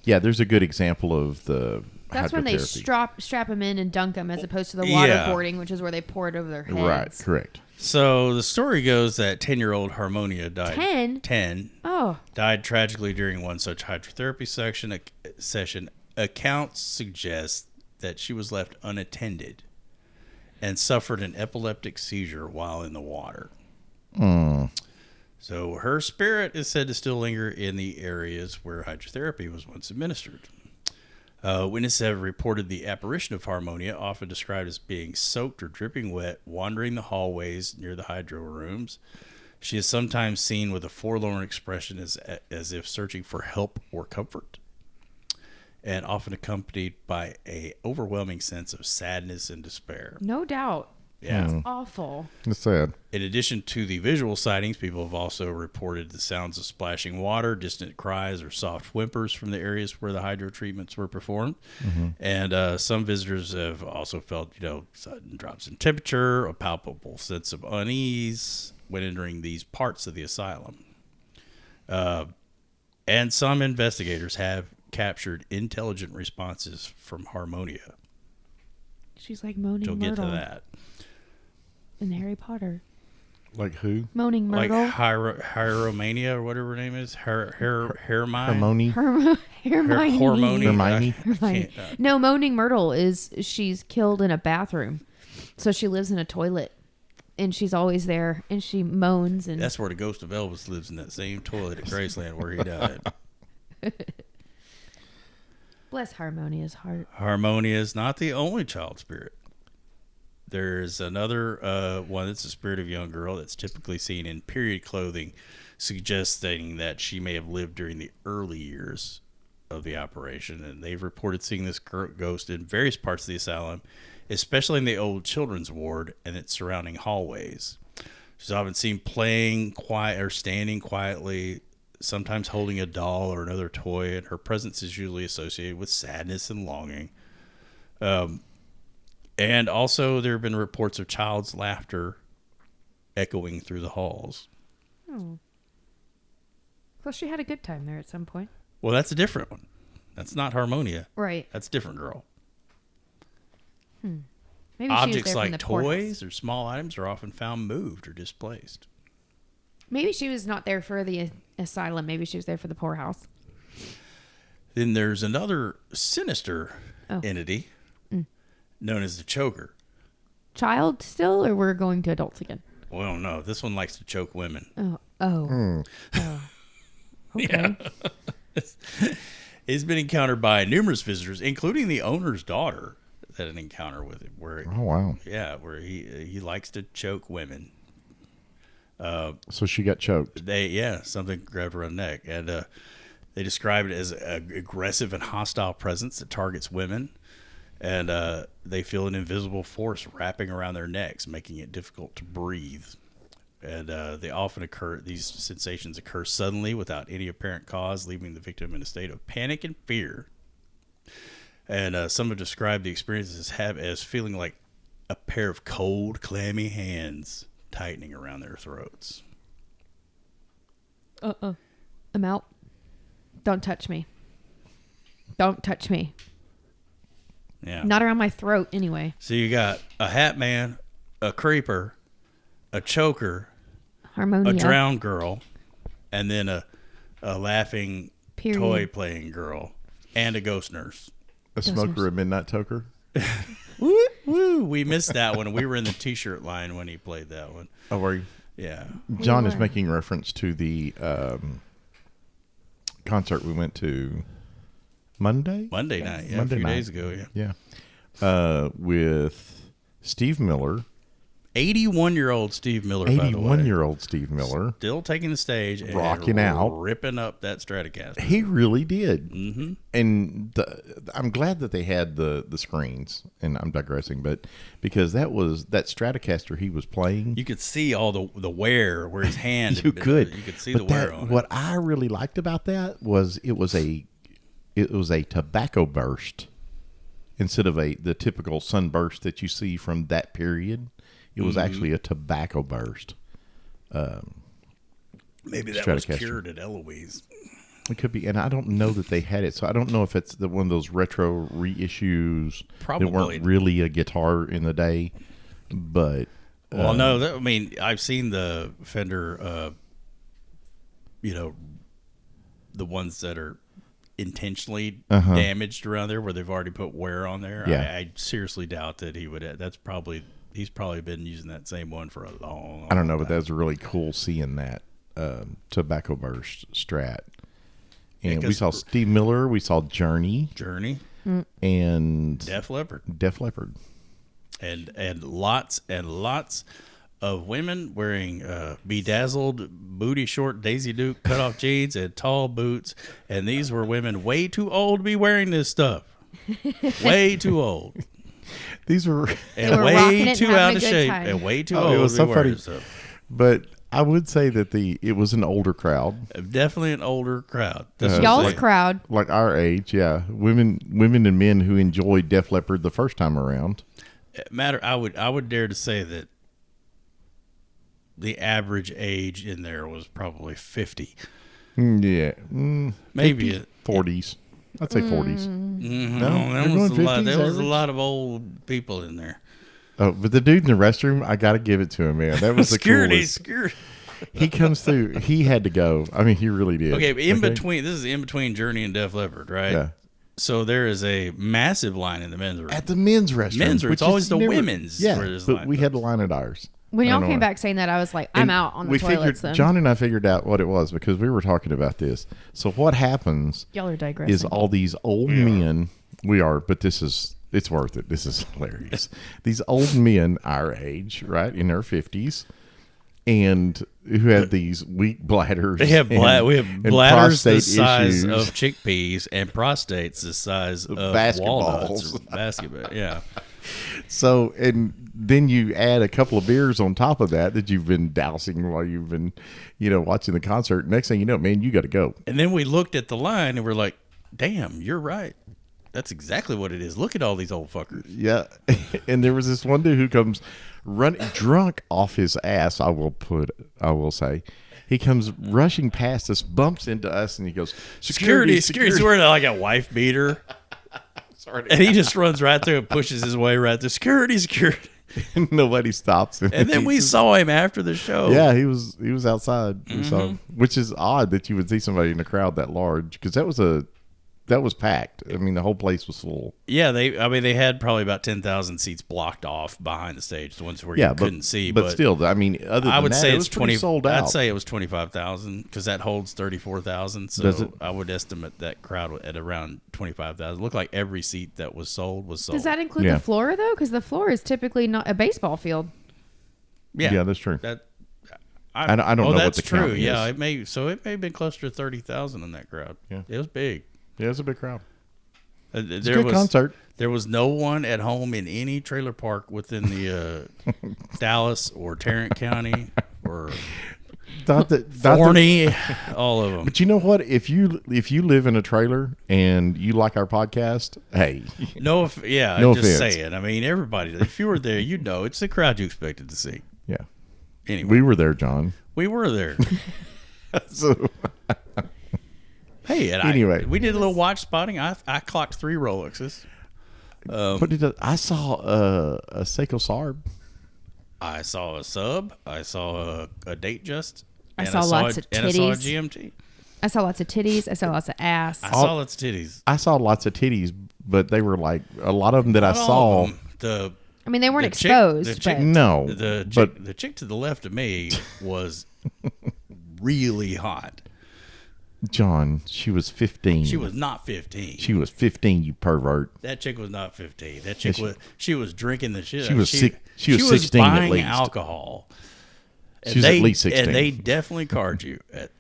Yeah, there's a good example of the That's when they strap them in and dunk them as opposed to the waterboarding, which is where they pour it over their heads. Right, correct. So the story goes that 10-year-old Harmonia died. 10? 10. Oh. Died tragically during one such hydrotherapy session. Accounts suggest that she was left unattended and suffered an epileptic seizure while in the water. So her spirit is said to still linger in the areas where hydrotherapy was once administered. Witnesses have reported the apparition of Harmonia, often described as being soaked or dripping wet, wandering the hallways near the hydro rooms. She is sometimes seen with a forlorn expression as if searching for help or comfort, and often accompanied by an overwhelming sense of sadness and despair. No doubt. Yeah. It's awful. It's sad. In addition to the visual sightings, people have also reported the sounds of splashing water, distant cries, or soft whimpers from the areas where the hydro treatments were performed. And some visitors have also felt, sudden drops in temperature, a palpable sense of unease when entering these parts of the asylum. And some investigators have captured intelligent responses from Harmonia. She's like Moaning You'll Myrtle. get to that. In Harry Potter. Like who? Moaning Myrtle. Like Hyromania or whatever her name is. Hermione. Hermione. Hermione. Hermione. No, Moaning Myrtle she's killed in a bathroom. So she lives in a toilet. And she's always there. And she moans. And that's where the ghost of Elvis lives, in that same toilet at Graceland where he died. Bless Harmonia's heart. Harmonia is not the only child spirit. There's another one that's a spirit of a young girl that's typically seen in period clothing, suggesting that she may have lived during the early years of the operation. And they've reported seeing this ghost in various parts of the asylum, especially in the old children's ward and its surrounding hallways. She's often seen playing quiet or standing quietly, sometimes holding a doll or another toy, and her presence is usually associated with sadness and longing. And also, there have been reports of child's laughter echoing through the halls. Oh. Well, she had a good time there at some point. Well, that's a different one. That's not Harmonia. Right. That's a different girl. Maybe Objects she was there like from the poorhouse. toys or small items are often found moved or displaced. Maybe she was not there for the asylum. Maybe she was there for the poorhouse. Then there's another sinister entity known as the choker. Child still, or we're going to adults again? Well, no, this one likes to choke women. Oh. Okay. Yeah. He's been encountered by numerous visitors, including the owner's daughter that had an encounter with him. Where where he likes to choke women. So she got choked. Something grabbed her on the neck, and they describe it as an aggressive and hostile presence that targets women, and they feel an invisible force wrapping around their necks, making it difficult to breathe. And these sensations occur suddenly without any apparent cause, leaving the victim in a state of panic and fear. And some have described the experiences as feeling like a pair of cold, clammy hands tightening around their throats. I'm out. Don't touch me. Don't touch me. Yeah. Not around my throat, anyway. So you got a hat man, a creeper, a choker, Harmonia. a drowned girl, and then a laughing Period. toy playing girl, and a ghost nurse. A smoker, a midnight toker. Woo, woo. We missed that one. We were in the t-shirt line when he played that one. Oh, were you? Yeah. John is making reference to the concert we went to Monday night. Yeah, Monday a few night. days ago. Yeah. With Steve Miller. 81-year-old Steve Miller, by the way. 81-year-old Steve Miller. Still taking the stage and rocking out. Ripping up that Stratocaster. He really did. Mm-hmm. And I'm glad that they had the screens, and I'm digressing, but because that Stratocaster he was playing. You could see all the wear where his hand. You could see but the wear on it. What I really liked about that was it was a tobacco burst instead of the typical sunburst that you see from that period. It was actually a tobacco burst. Maybe that was cured at Eloise. It could be, and I don't know that they had it, so I don't know if it's one of those retro reissues Probably. that weren't really a guitar in the day. But well, no, I've seen the Fender, the ones that are intentionally damaged around there where they've already put wear on there. Yeah. I seriously doubt that he would. He's probably been using that same one for a long I don't know, time. but that was really cool seeing that tobacco burst Strat. And we saw Steve Miller, we saw Journey, and Def Leppard, and lots of women wearing bedazzled, booty short Daisy Duke cutoff jeans and tall boots, and these were women way too old to be wearing this stuff. Way too old. These were way too out of shape and way too old. It was to be so wearing funny. stuff. But I would say that it was an older crowd. Definitely an older crowd. Y'all's crowd. Like our age, yeah. Women and men who enjoyed Def Leppard the first time around. I would dare to say that the average age in there was probably 50. Yeah. Maybe 40s. I'd say 40s. Mm-hmm. No, There was a lot of old people in there. Oh, but the dude in the restroom, I got to give it to him, man. That was the coolest. Security. He comes through. He had to go. I mean, he really did. Okay, but this is in between Journey and Def Leppard, right? Yeah. So there is a massive line in the men's room. At the men's restroom. It's always the women's. Yeah, where there's but line. we had a line at ours. When y'all came back saying that, I was like, I'm out on the toilets then. John and I figured out what it was because we were talking about this. So what happens Y'all are digressing. is all these old men, but it's worth it. This is hilarious. These old men our age, right, in their 50s, and who have these weak bladders. We have bladders the size issues. of chickpeas and prostates the size of walnuts. Basketball, yeah. So, and then you add a couple of beers on top of that you've been dousing while you've been, watching the concert. Next thing you know, man, you got to go. And then we looked at the line and we're like, damn, you're right. That's exactly what it is. Look at all these old fuckers. Yeah. And there was this one dude who comes running drunk off his ass, I will say. He comes rushing past us, bumps into us, and he goes, Security. He's wearing like a wife beater. And he just runs right through and pushes his way right through. Security. Nobody stops him. And then we saw him after the show. Yeah, he was outside. We saw him, which is odd that you would see somebody in a crowd that large because that was packed. I mean, the whole place was full. Yeah, they had probably about 10,000 seats blocked off behind the stage, the ones where you couldn't see. But still, I mean, other than I would that, say it it's was pretty sold out. I'd say it was 25,000 because that holds 34,000. So I would estimate that crowd at around 25,000. It looked like every seat that was sold was sold. Does that include the floor though? Because the floor is typically not a baseball field. Yeah, that's true. I don't know that's what the true. count is. Yeah, it may have been closer to 30,000 in that crowd. Yeah, it was big. Yeah, it was a big crowd. It's a good concert. There was no one at home in any trailer park within the Dallas or Tarrant County or Forney, all of them. But you know what? If you live in a trailer and you like our podcast, hey, no offense. saying. I mean, everybody. If you were there, you'd know it's the crowd you expected to see. Yeah. Anyway, we were there, John. We were there. So. Hey, and anyway, we did a little watch spotting. I clocked 3 Rolexes. I saw a Seiko Sarb. I saw a sub. I saw a date just. I saw lots of titties. And I saw a GMT. I saw lots of titties. I saw lots of ass. I saw lots of titties. I saw lots of titties, but they were like a lot of them that I saw. I mean, they weren't exposed. No, the chick to the left of me was really hot. John, she was 15. She was not 15. She was 15, you pervert. That chick was not 15. That chick she was drinking the shit. She was 16 buying at least. alcohol. She was at least 16. And they definitely card you at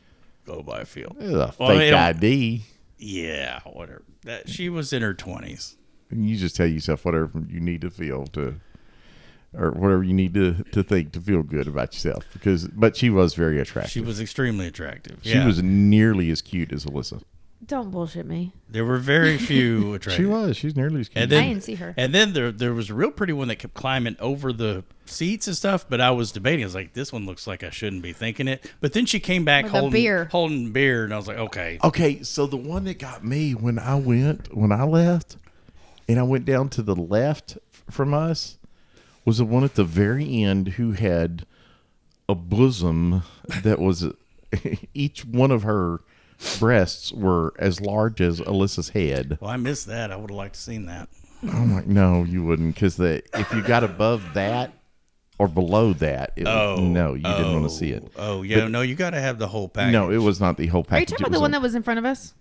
Go By Field. It was a fake ID. Yeah, whatever. She was in her 20s. And you just tell yourself whatever you need to feel or whatever you need to think to feel good about yourself. But she was very attractive. She was extremely attractive. She was nearly as cute as Alyssa. Don't bullshit me. There were very few attractive. She's nearly as cute. And then, I didn't see her. And then there was a real pretty one that kept climbing over the seats and stuff, but I was debating. I was like, this one looks like I shouldn't be thinking it. But then she came back holding beer, and I was like, okay. Okay, so the one that got me when I left, and I went down to the left from us, was the one at the very end who had a bosom that was each one of her breasts were as large as Alyssa's head. Well, I missed that. I would have liked to seen that. I'm like, no, you wouldn't, because if you got above that or below that, no, you didn't want to see it. Oh, yeah, no, you got to have the whole package. No, it was not the whole package. Are you talking about the one that was in front of us?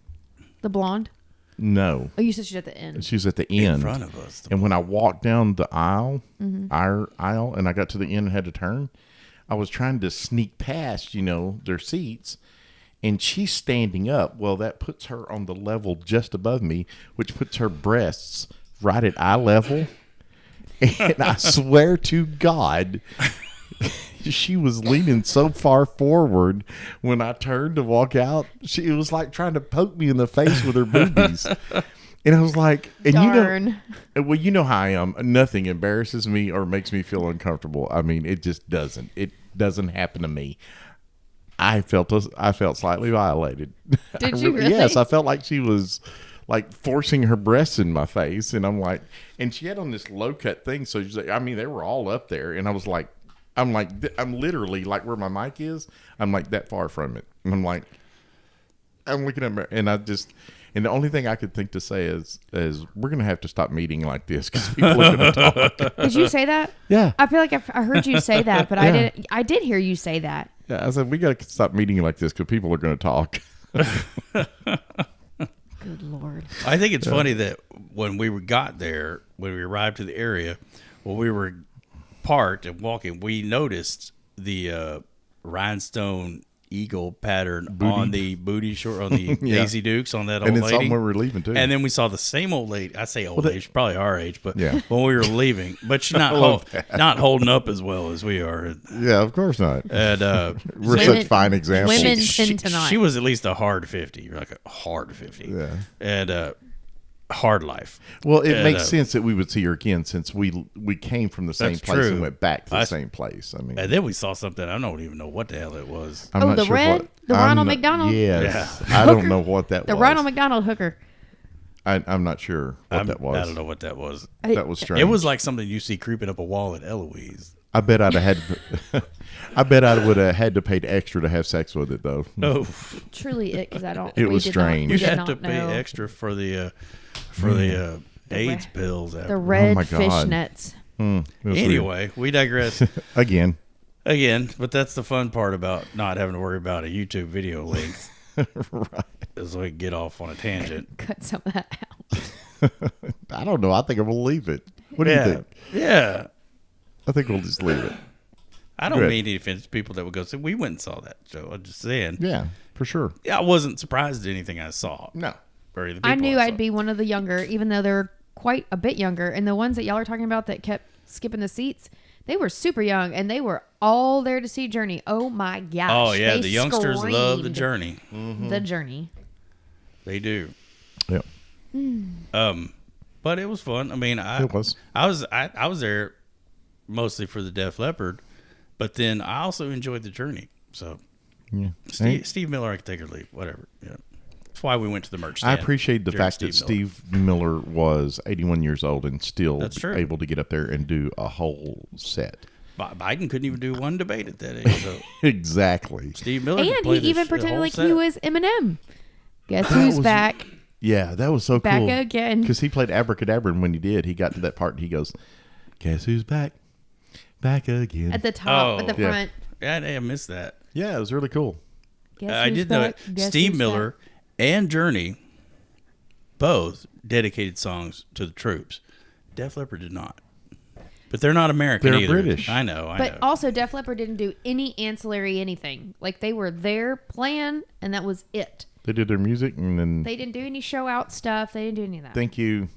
The blonde? No. Oh, you said she's at the end. She was at the end. In front of us. And when I walked down the aisle, our aisle, and I got to the end and had to turn, I was trying to sneak past, their seats, and she's standing up. Well, that puts her on the level just above me, which puts her breasts right at eye level. And I swear to God, she was leaning so far forward when I turned to walk out. It was like trying to poke me in the face with her boobies. And I was like, and darn. You know how I am. Nothing embarrasses me or makes me feel uncomfortable. I mean, it just doesn't. It doesn't happen to me. I felt slightly violated. Did you really? Yes, I felt like she was like forcing her breasts in my face, and I'm like, and she had on this low cut thing, so she's like, I mean, they were all up there, and I was like, I'm literally like where my mic is. I'm like that far from it, and I'm like, I'm looking at her, and and the only thing I could think to say is we're gonna have to stop meeting like this because people are gonna talk. Did you say that? Yeah. I feel like I heard you say that, but Yeah. I did hear you say that. Yeah, I said we gotta stop meeting like this because people are gonna talk. Good Lord. I think it's funny that when we got there, when we arrived to the area, when we were parked and walking, we noticed the rhinestone eagle pattern on the booty short, on the Daisy Dukes, on that old and then lady. something when we were leaving too. And then we saw the same old lady. I say old age, probably our age, but Yeah. when we were leaving, but she's not not holding up as well as we are. Yeah, of course not. And We're such fine examples. Women tend to not. she was at least a hard 50, like a hard 50. Yeah. And hard life. Well, it makes sense that we would see her again since we came from the same That's place true. and went back to the same place. I mean, And then we saw something. I don't even know what the hell it was. I'm not the sure red? what- The I'm Ronald not- McDonald? Yes. Yeah. I don't know what that The was. Ronald McDonald hooker. I'm not sure what that was. I don't know what that was. That was strange. It was like something you see creeping up a wall at Eloise. I bet I'd have had. I bet I would have had to pay extra to have sex with it, though. Oh, Truly, because I don't. It we was did not- strange. we you did had not to pay know. extra for the AIDS pills. The After. red my God. fishnets. It was Anyway, we digress weird. again, but that's the fun part about not having to worry about a YouTube video length. Right. Is we can get off on a tangent. Cut some of that out. I don't know. I think I'm gonna leave it. What do you think? Yeah. I think we'll just leave it. I don't Good. mean any offense to people that would go say, we went and saw that show. I'm just saying. Yeah, for sure. Yeah, I wasn't surprised at anything I saw. No. Or the I people knew saw. I'd be one of the younger, even though they're quite a bit younger. And the ones that y'all are talking about that kept skipping the seats, they were super young, and they were all there to see Journey. Oh my gosh! Oh yeah, They the youngsters love the screamed journey. The Journey. They do. Yeah. But it was fun. I mean, It was. I was there mostly for the Def Leppard, but then I also enjoyed the journey. So Yeah. Steve Miller, I could take or leave, whatever. Yeah, that's why we went to the merch I stand. appreciate the during fact that Miller. Steve Miller was 81 years old and still That's true. able to get up there and do a whole set. Biden couldn't even do one debate at that age. So Exactly. Steve Miller could And play he even the pretended whole like set. he was Eminem. Guess That who's was- back? Yeah, that was so Back cool. again. Because he played Abracadabra, and when he did, he got to that part and he goes, "Guess who's back? Back again." At the top, at the Oh. Yeah. front. Yeah, I missed that. Yeah, it was really cool. Guess I who's did know back? it. Guess Steve who's Miller back? and Journey both dedicated songs to the troops. Def Leppard did not. But they're not American They're either. British. I know. But also, Def Leppard didn't do any ancillary anything. Like, they were there playing, and that was it. They did their music, and then They didn't do any show out stuff. They didn't do any of that. thank you.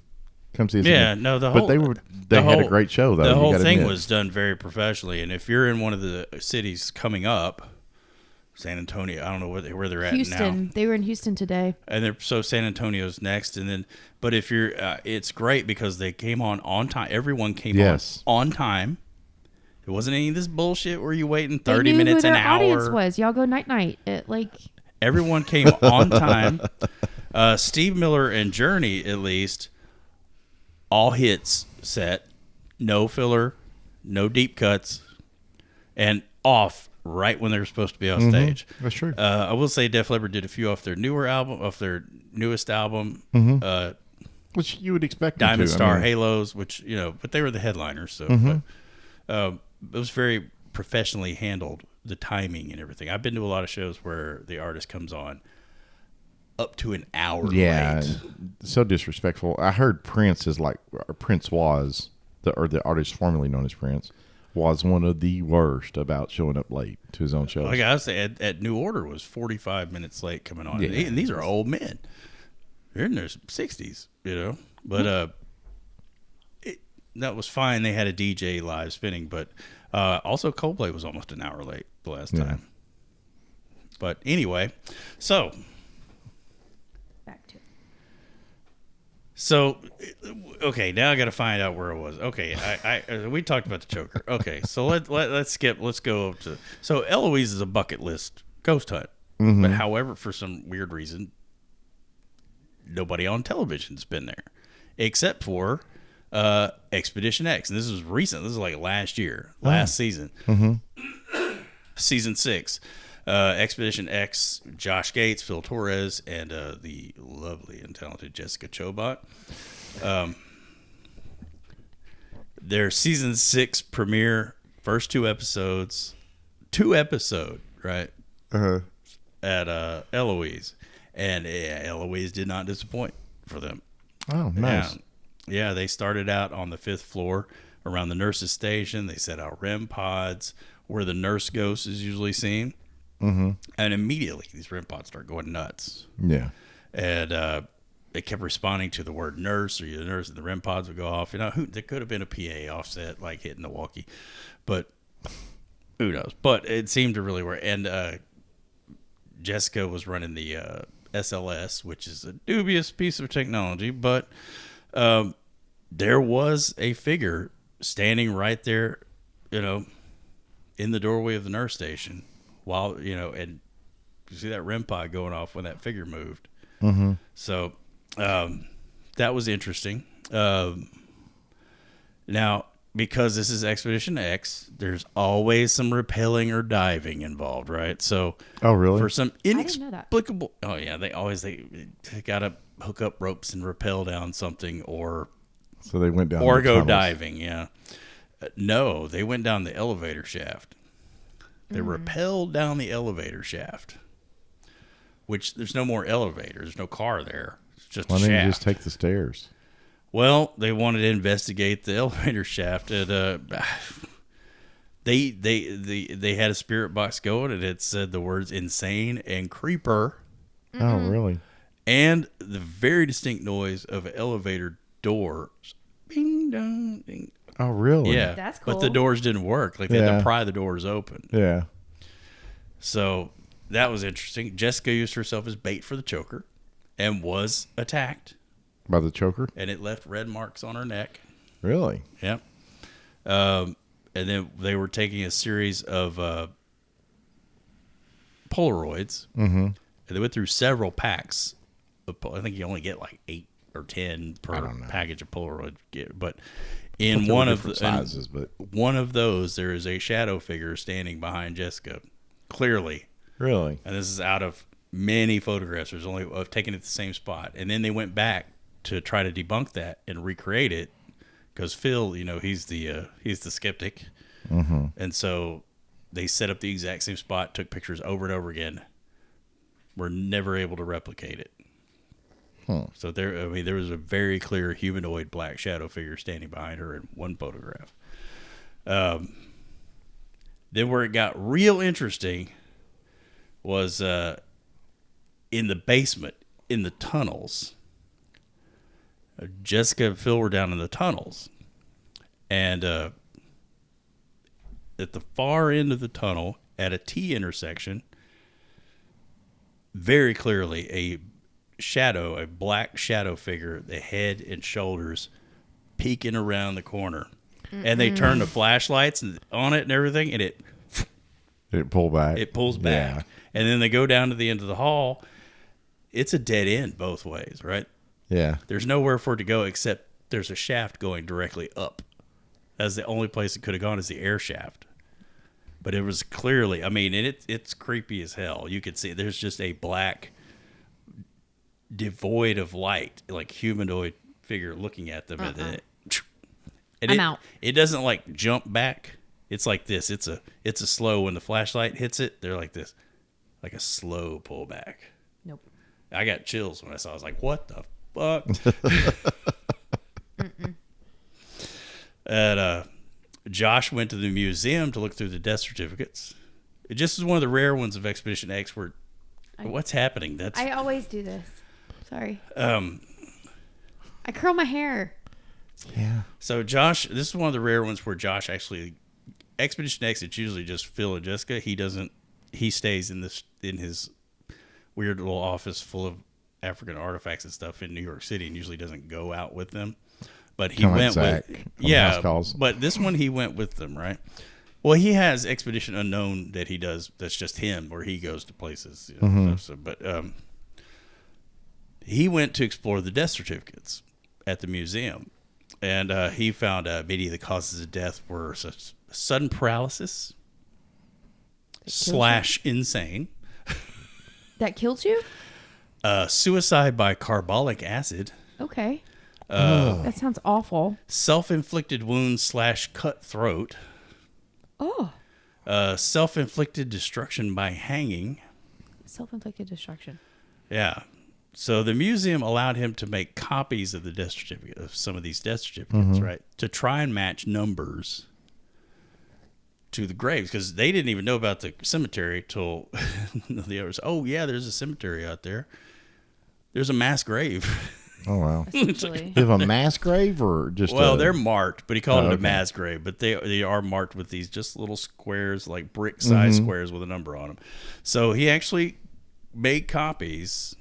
Come see us. Yeah, again. no, the but whole they had a great show though. The you whole gotta thing admit. was done very professionally, and if you're in one of the cities coming up, San Antonio, I don't know where they're at Houston. now, They were in Houston today. and so San Antonio's next, and then but if you're, it's great because they came on time. Everyone came Yes. on time. It wasn't any of this bullshit where you waiting They 30 knew minutes who an their audience hour. was. Y'all go night. Everyone came on time. Steve Miller and Journey, at least, all hits set, no filler, no deep cuts, and off right when they were supposed to be off stage. That's true. I will say Def Leppard did a few off their newest album, Which you would expect. them Diamond to. Star I mean, Halos, which but they were the headliners, so but, it was very professionally handled, the timing and everything. I've been to a lot of shows where the artist comes on up to an hour Yeah, late. so disrespectful. I heard Prince is like Prince was the artist formerly known as Prince was one of the worst about showing up late to his own shows. Like I said, at New Order was 45 minutes late coming on, Yeah. and these are old men. They're in their 60s, But that was fine. They had a DJ live spinning, but also Coldplay was almost an hour late the last Yeah. time. But anyway, so Back to it. okay, now I got to find out where it was. Okay, I we talked about the choker. Okay, so let's skip. Let's go up to Eloise is a bucket list ghost hunt, but however, for some weird reason, nobody on television's been there, except for Expedition X, and this was recent. This is like last year, last season, season 6. Expedition X, Josh Gates, Phil Torres, and the lovely and talented Jessica Chobot. Their season 6 premiere, first 2 episodes, right, at Eloise. And Eloise did not disappoint for them. Oh, nice. Yeah, they started out on the 5th floor around the nurse's station. They set out REM pods where the nurse ghost is usually seen. And immediately these REM pods start going nuts. Yeah. And they kept responding to the word nurse, or the nurse, and the REM pods would go off. There could have been a PA offset, like hitting the walkie. But who knows? But it seemed to really work. And Jessica was running the SLS, which is a dubious piece of technology. But there was a figure standing right there, in the doorway of the nurse station. While and you see that REM pod going off when that figure moved. So that was interesting. Now, because this is Expedition X, there's always some rappelling or diving involved, right? So, Oh, really? for some didn't know that. inexplicable, oh yeah, they gotta hook up ropes and rappel down something, or So they went down or the go tunnels. diving. Yeah, no, they went down the elevator shaft. They rappelled down the elevator shaft, which there's no more elevator. There's no car there. It's just Why a didn't shaft. you just take the stairs? Well, they wanted to investigate the elevator shaft. And, they had a spirit box going, and it said the words "insane" and "creeper," Oh, really? and the very distinct noise of an elevator door. Bing dong, ding. Oh, really? Yeah, That's But the cool. doors didn't work. Like they had Yeah. to pry the doors open. Yeah. So that was interesting. Jessica used herself as bait for the choker, and was attacked, By the choker? and it left red marks on her neck. Really? Yep. And then they were taking a series of Polaroids. Mm-hmm. And they went through several packs. I think you only get like 8 or 10 I per don't know. package of Polaroid. But But in they were one of the different sizes, but one of those, there is a shadow figure standing behind Jessica, clearly. really? And this is out of many photographs. There's only taken at the same spot. And then they went back to try to debunk that and recreate it, because Phil, he's the skeptic. Mm-hmm. And so they set up the exact same spot, took pictures over and over again. Were never able to replicate it. So there was a very clear humanoid black shadow figure standing behind her in one photograph. Then where it got real interesting was in the basement, in the tunnels. Jessica and Phil were down in the tunnels. And at the far end of the tunnel, at a T intersection, very clearly a black shadow figure, the head and shoulders peeking around the corner. And they turn the flashlights on it and everything, and it pulled back. It pulls back. Yeah. And then they go down to the end of the hall. It's a dead end both ways, right? Yeah. There's nowhere for it to go except there's a shaft going directly up. That's the only place it could have gone, is the air shaft. But it was clearly, and it's creepy as hell. You could see there's just a black, devoid of light, like humanoid figure looking at them. And I'm out. It doesn't like jump back. It's like this. It's a slow, when the flashlight hits it, they're like this, like a slow pullback. Nope. I got chills when I saw it. I was like, what the fuck? And Josh went to the museum to look through the death certificates. It just is one of the rare ones of Expedition X where what's happening? I always do this. Sorry. I curl my hair. Yeah. So Josh, this is one of the rare ones where Josh actually, Expedition X, it's usually just Phil and Jessica. He stays in his weird little office full of African artifacts and stuff in New York City, and usually doesn't go out with them. But he Kinda went like Zach with, from House Calls. but this one he went with them, right? Well, he has Expedition Unknown that he does. That's just him, where he goes to places. But he went to explore the death certificates at the museum, and he found many of the causes of death were sudden paralysis / insane, That kills you? suicide by carbolic acid, Okay. That sounds awful. self-inflicted wounds / cut throat, Oh. self-inflicted destruction by hanging. Self-inflicted destruction. Yeah. So the museum allowed him to make copies of the death certificate, of some of these death certificates, right, to try and match numbers to the graves, because they didn't even know about the cemetery till the others. Oh yeah, there's a cemetery out there. There's a mass grave. Oh, wow. Essentially. You have a mass grave or just Well, they're marked, but he called it a okay. mass grave. But they are marked with these just little squares, like brick-sized squares with a number on them. So he actually made copies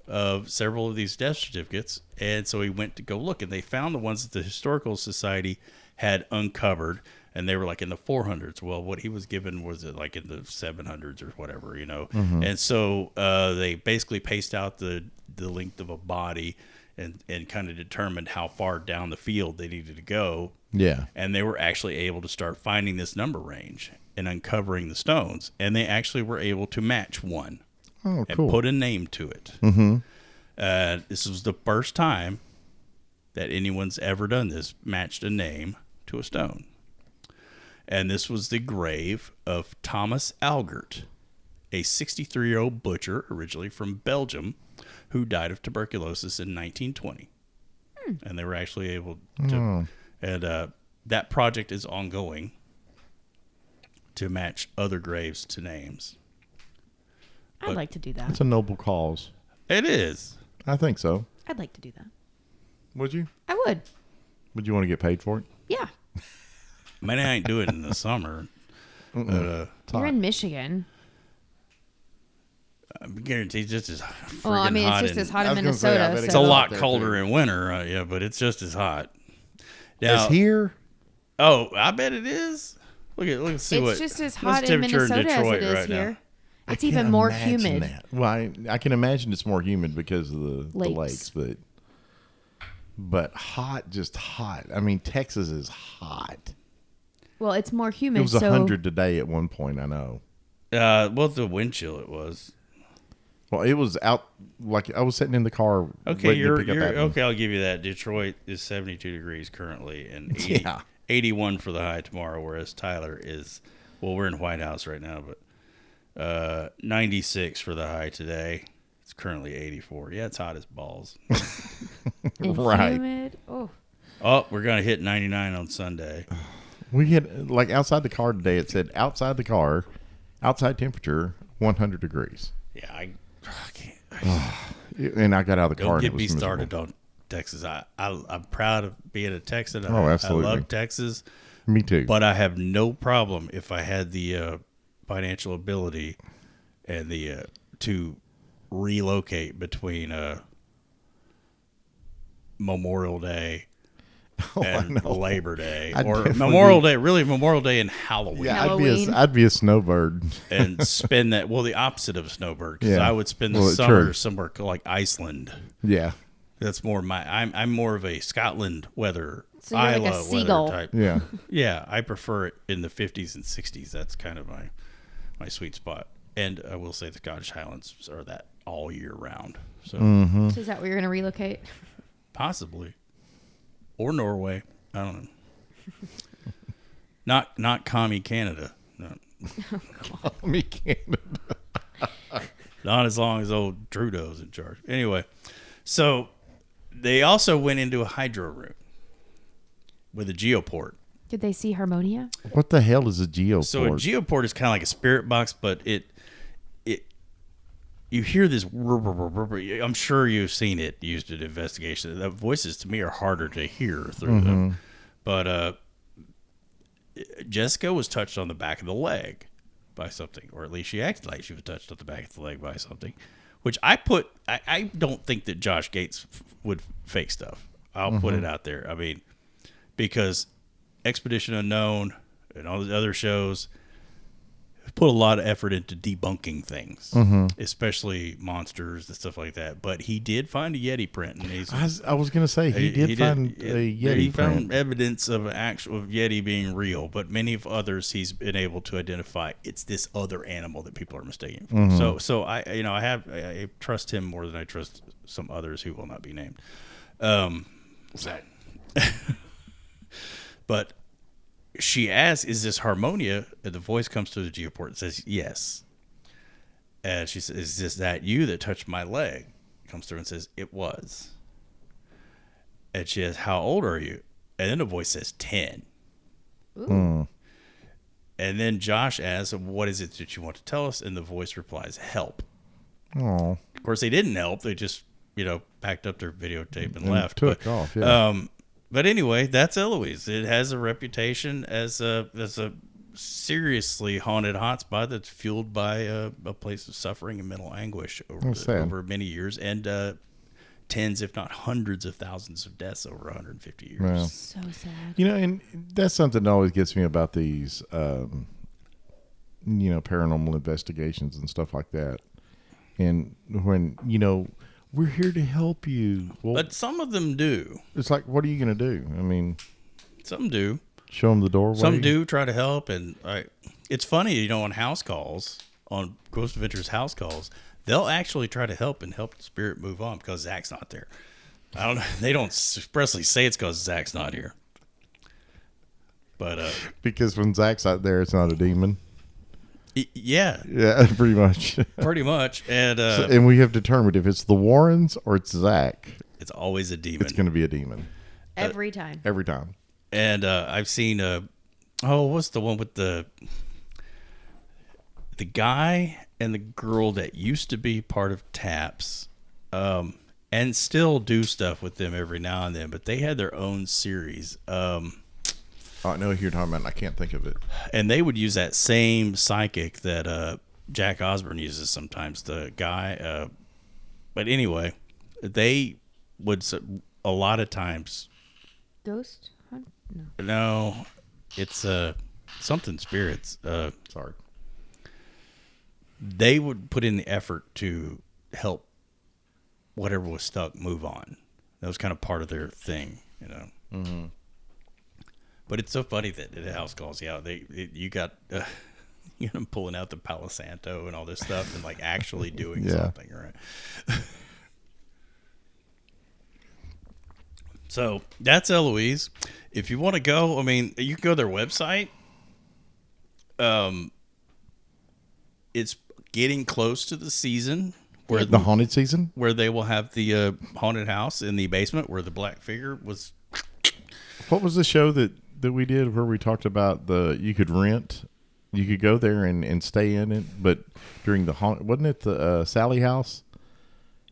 of several of these death certificates, and so he went to go look, and they found the ones that the Historical Society had uncovered, and they were like in the 400s. Well, what he was given was like in the 700s or whatever, And so they basically paced out the length of a body and kind of determined how far down the field they needed to go. Yeah. And they were actually able to start finding this number range and uncovering the stones. And they actually were able to match one Oh, and cool. put a name to it. Mm-hmm. This was the first time that anyone's ever done this, matched a name to a stone. And this was the grave of Thomas Algert, a 63-year-old butcher originally from Belgium who died of tuberculosis in 1920. And they were actually able to... And that project is ongoing to match other graves to names. I'd like to do that. It's a noble cause. It is. I think so. I'd like to do that. Would you? I would. Would you want to get paid for it? Yeah. I mean, I ain't do it in the summer. But, You're in Michigan. I'm guaranteed just as friggin' Well, I mean, it's hot just in- as hot I in was gonna say, I Minnesota. bet It's so. a hot lot there, colder too. in winter, yeah, but it's just as hot. Now, It's here. oh, I bet it is. Let's see what. It's just as what's hot the in temperature Minnesota as Detroit it is right now? here. It's I even can't more imagine humid. that. Well, I can imagine it's more humid because of the Lakes. lakes, but hot, just hot. I mean, Texas is hot. Well, it's more It humid. was so 100 today at one point. I know. Well, the wind chill it was. Well, it was out. Like I was sitting in the car. Okay, waiting to you're pick up Adam. okay. I'll give you that. Detroit is 72 degrees currently, and 80, Yeah. 81 for the high tomorrow. Whereas Tyler is, well, we're in White House right now, but 96 for the high today. It's currently 84. Yeah, it's hot as balls. and Right. humid. Oh, Oh, we're gonna hit 99 on Sunday. We had like outside the car today. It said outside the car, outside temperature 100 degrees. Yeah, I can't. And I got out of the car. Don't and it get me was miserable. started on Texas. I'm proud of being a Texan. Oh, absolutely. I love Texas, Me too. but I have no problem if I had the financial ability and the to relocate between Memorial Day and Labor Day, I'd or definitely Memorial be- Day, really Memorial Day and Halloween. yeah, Halloween. I'd be a snowbird. And spend that, well, the opposite of a snowbird, because Yeah. I would spend the Well, summer true. somewhere like Iceland. Yeah, That's more I'm more of a Scotland weather, So you're like a Isla seagull. weather type. yeah. Yeah, I prefer it in the 50s and 60s. That's kind of my sweet spot. And I will say the Scottish Highlands are that all year round. So so is that where you're going to relocate? possibly, or Norway. I don't know. Not commie Canada. No. Me Canada. Not as long as old Trudeau's in charge. Anyway, so they also went into a hydro room with a geoport. Did they see Harmonia? What the hell is a geoport? So a geoport is kind of like a spirit box, but it you hear this. I'm sure you've seen it used in investigation. The voices to me are harder to hear through them. But Jessica was touched on the back of the leg by something, or at least she acted like she was touched on the back of the leg by something. Which I don't think that Josh Gates would fake stuff. I'll put it out there. I mean, because Expedition Unknown and all the other shows put a lot of effort into debunking things, especially monsters and stuff like that. But he did find a Yeti print, and I was going to say he did find a Yeti He print. found evidence of actual Yeti being real, but many of others he's been able to identify it's this other animal that people are mistaking for. So I trust him more than I trust some others who will not be named. But she asks, "Is this Harmonia?" And the voice comes through the geoport and says, "Yes." And she says, "Is this that you that touched my leg?" Comes through and says, "It was." And she says, "How old are you?" And then the voice says, 10. Ooh. And then Josh asks, "What is it that you want to tell us?" And the voice replies, "Help." Oh, Of course, they didn't help. They just, packed up their videotape and left. took off. Yeah. But anyway, that's Eloise. It has a reputation as a seriously haunted hotspot that's fueled by a place of suffering and mental anguish over many years, and tens, if not hundreds of thousands of deaths over 150 years. Yeah. So sad. And that's something that always gets me about these, paranormal investigations and stuff like that. And when, we're here to help you. Well, But some of them do. it's like, what are you going to do? I mean, Some do. show them the doorway. Some do try to help, and it's funny, on house calls, on Ghost Adventures house calls, they'll actually try to help the spirit move on because Zach's not there. I don't know. They don't expressly say it's because Zach's not here. But Because when Zach's out there, it's not a demon. yeah, Yeah, pretty much. pretty much. And And we have determined if it's the Warrens or it's Zach, it's always a demon. it's going to be a demon. Every time. Every time. And I've seen what's the one with the guy and the girl that used to be part of TAPS, and still do stuff with them every now and then, but they had their own series. I know who you're talking about, and I can't think of it. And they would use that same psychic that Jack Osborne uses sometimes, the guy. But anyway, they would a lot of times. Ghost hunt? No. No, it's something spirits. Sorry. They would put in the effort to help whatever was stuck move on. That was kind of part of their thing, Mm-hmm. But it's so funny that the house calls, you got them pulling out the Palo Santo and all this stuff and like actually doing something, right? So that's Eloise. If you want to go, I mean, you can go to their website. It's getting close to the season where The haunted season? where they will have the haunted house in the basement where the black figure was. What was the show that we did where we talked about you could go there and stay in it, but during the wasn't it the Sally House?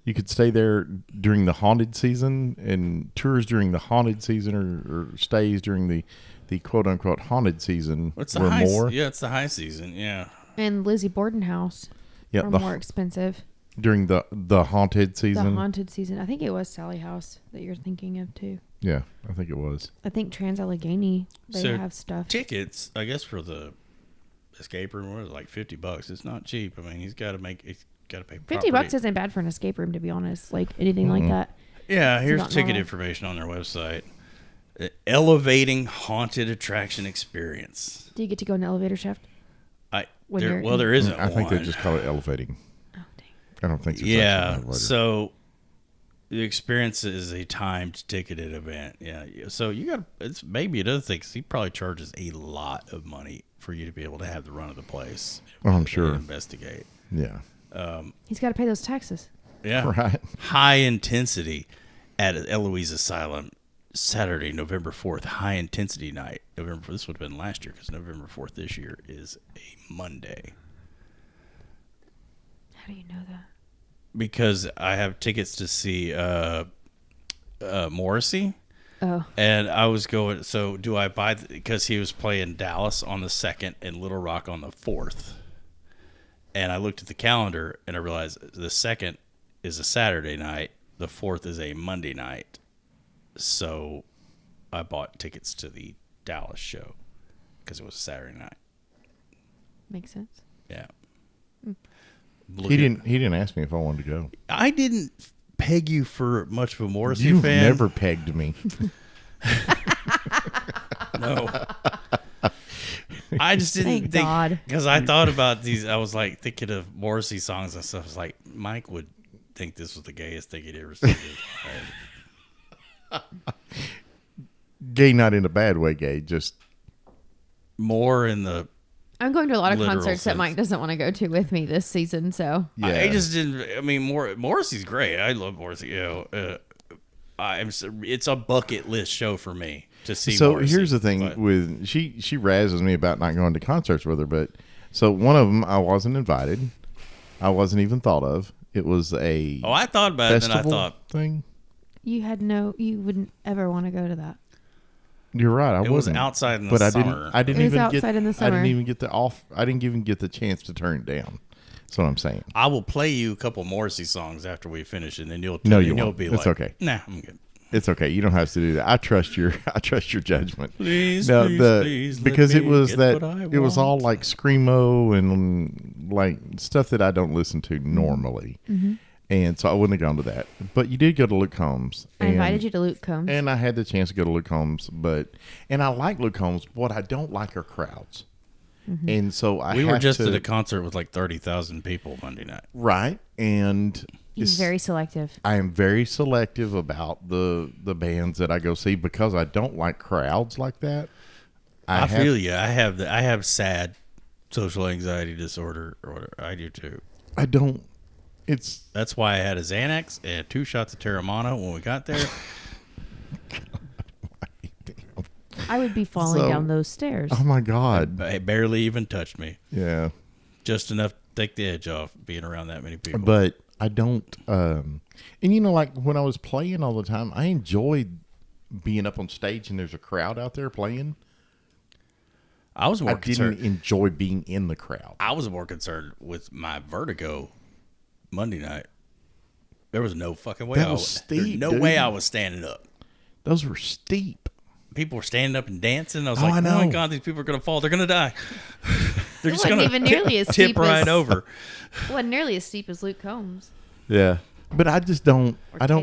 You could stay there during the haunted season, and tours during the haunted season or stays during the quote unquote haunted season It's the were high, more. Yeah, it's the high season. Yeah. And Lizzie Borden House Yeah, are more expensive. during the haunted season. The haunted season. I think it was Sally House that you're thinking of too. Yeah, I think it was. I think Trans Allegheny, they So have stuff. Tickets, I guess, for the escape room was like $50. It's not cheap. I mean, he's got to pay $50 isn't bad for an escape room, to be honest. Like anything like that. Yeah, here's not ticket normal. information on their website. Elevating haunted attraction experience. Do you get to go in the elevator shaft? When you're There isn't I think they one. just call it elevating. Oh, dang. I don't think. It's actually Yeah, an elevator. so the experience is a timed ticketed event. Yeah, so you got it's maybe another thing 'cause he probably charges a lot of money for you to be able to have the run of the place. Oh, I'm and sure. investigate. Yeah. He's got to pay those taxes. Yeah, Right. high intensity at Eloise Asylum. Saturday, November 4th, high intensity night. This would have been last year because November 4th this year is a Monday. How do you know that? Because I have tickets to see Morrissey. Oh. And I was going, so do I buy, because he was playing Dallas on the 2nd and Little Rock on the 4th. And I looked at the calendar and I realized the 2nd is a Saturday night, the 4th is a Monday night. So I bought tickets to the Dallas show because it was a Saturday night. Makes sense. Yeah. He didn't ask me if I wanted to go. I didn't peg you for much of a Morrissey You've fan. never pegged me. No. I just didn't Thank think, God. because I thought about these. I was like thinking of Morrissey songs and stuff. I was like, Mike would think this was the gayest thing he'd ever seen. Gay, not in a bad way. Gay, just More in the. I'm going to a lot of Literal concerts that sense. Mike doesn't want to go to with me this season, so. yeah. I just didn't. I mean, Morrissey's great. I love Morrissey. It's a bucket list show for me to see. So Morrissey, here's the thing but- with she razzes me about not going to concerts with her, but so one of them I wasn't invited. I wasn't even thought of. It was a Oh, I thought about it, and I festival thought thing. You wouldn't ever want to go to that. You're right. I it was wasn't outside in the but summer. I didn't It was even outside get in the I summer. didn't even get the off. I didn't even get the chance to turn it down. That's what I'm saying. I will play you a couple Morrissey songs after we finish, and then you'll No, you you'll won't. be It's like, okay. Nah, I'm good. It's okay. You don't have to do that. I trust your judgment. Please, No, please, let because it me was get that what I it was all want. like screamo and like stuff that I don't listen to normally. And so I wouldn't have gone to that. But you did go to Luke Combs. I invited you to Luke Combs. And I had the chance to go to Luke Combs. And I like Luke Combs. But what I don't like are crowds. Mm-hmm. And so we were just at a concert with like 30,000 people Monday night. Right. And he's very selective. I am very selective about the bands that I go see because I don't like crowds like that. I feel you. I have sad social anxiety disorder, or whatever. I do too. I don't. That's why I had a Xanax and 2 shots of Terramana when we got there. I would be falling down those stairs. Oh my God! It barely even touched me. Yeah, just enough to take the edge off being around that many people. But I don't. And like when I was playing all the time, I enjoyed being up on stage and there's a crowd out there playing. I didn't enjoy being in the crowd. I was more concerned with my vertigo Monday night. There was no fucking way. That was steep. No way I was standing up. Those were steep. People were standing up and dancing. I was like, oh my God, these people are going to fall. They're going to die. They're just going to tip right over. It wasn't nearly as steep as Luke Combs. Yeah. But I just don't,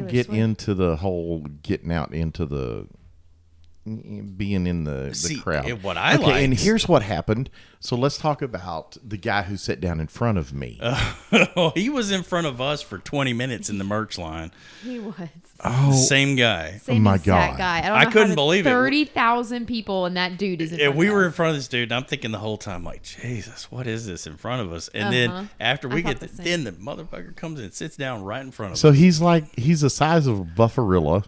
get into the whole getting out into the, being in the crowd. What I like. And here's what happened. So let's talk about the guy who sat down in front of me. He was in front of us for 20 minutes in the merch line. He was. Oh, same guy. Same exact guy. I couldn't believe 30,000 people and that dude is in front of us. We were in front of this dude, and I'm thinking the whole time, like, Jesus, what is this in front of us? And then after we get then the motherfucker comes and sits down right in front of us. So he's the size of a buffarilla.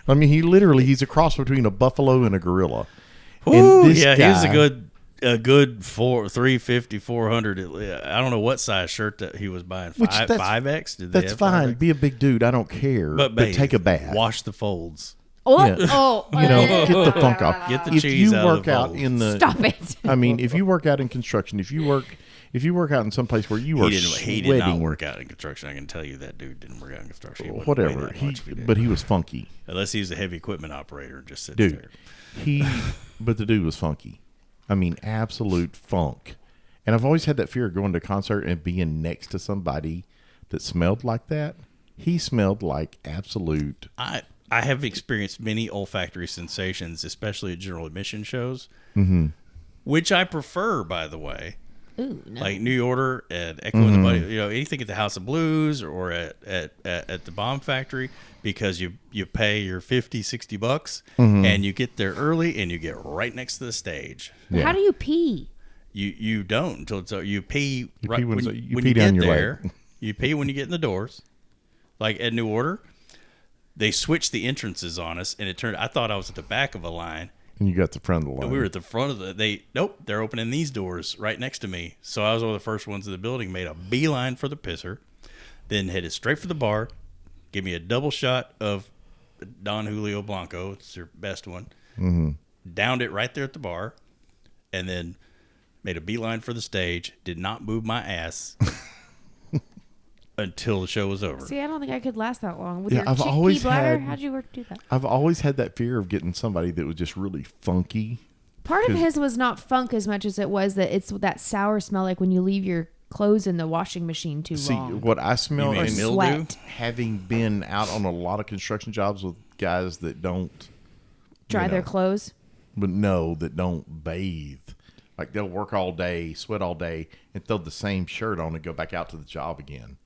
I mean, he's a cross between a buffalo and a gorilla. Ooh, and yeah, he's a good 350, 400. I don't know what size shirt that he was buying. 5X? That's fine. 5X? Be a big dude. I don't care. But take a bath. Wash the folds. Get the funk off. Get the cheese out of the folds. Stop it. I mean, if you work out in construction, if you work out in some place where you are sweating. He did not work out in construction. I can tell you that dude didn't work out in construction. Whatever. But he was funky. Unless he was a heavy equipment operator and just sits there. But the dude was funky. I mean, absolute funk. And I've always had that fear of going to a concert and being next to somebody that smelled like that. He smelled like absolute. I have experienced many olfactory sensations, especially at general admission shows, which I prefer, by the way. Ooh, no. Like New Order and Echo and the Bunny, anything at the House of Blues or at the Bomb Factory, because you pay your $50-$60 and you get there early and you get right next to the stage. Yeah. How do you pee? You don't until you pee right when you pee get your there. leg. You pee when you get in the doors. Like at New Order, they switched the entrances on us, and I thought I was at the back of a line. And you got the front of the line. And we were at the front of they're opening these doors right next to me. So I was one of the first ones in the building, made a beeline for the pisser, then headed straight for the bar, give me a double shot of Don Julio Blanco, it's their best one, downed it right there at the bar, and then made a beeline for the stage, did not move my ass until the show was over. See, I don't think I could last that long. With your chickpea bladder, how'd you do that? I've always had that fear of getting somebody that was just really funky. Part of his was not funk as much as it was that it's that sour smell, like when you leave your clothes in the washing machine too long. See, what I smell or sweat. Having been out on a lot of construction jobs with guys that don't dry their clothes, that don't bathe. Like they'll work all day, sweat all day, and throw the same shirt on and go back out to the job again.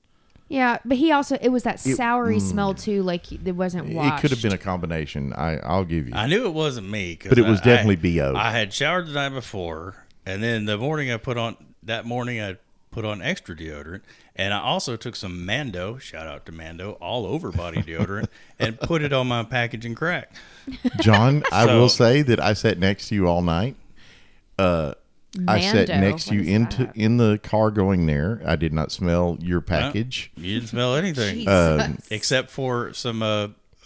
Yeah, but it was that soury smell too, like it wasn't washed. It could have been a combination. I'll give you. I knew it wasn't me, but it was definitely BO. I had showered the night before, and then the morning I put on extra deodorant, and I also took some Mando, shout out to Mando, all over body deodorant, and put it on my package and crack. John, I will say that I sat next to you all night. I sat next to you in the car going there. I did not smell your package. No, you didn't smell anything. Except for some,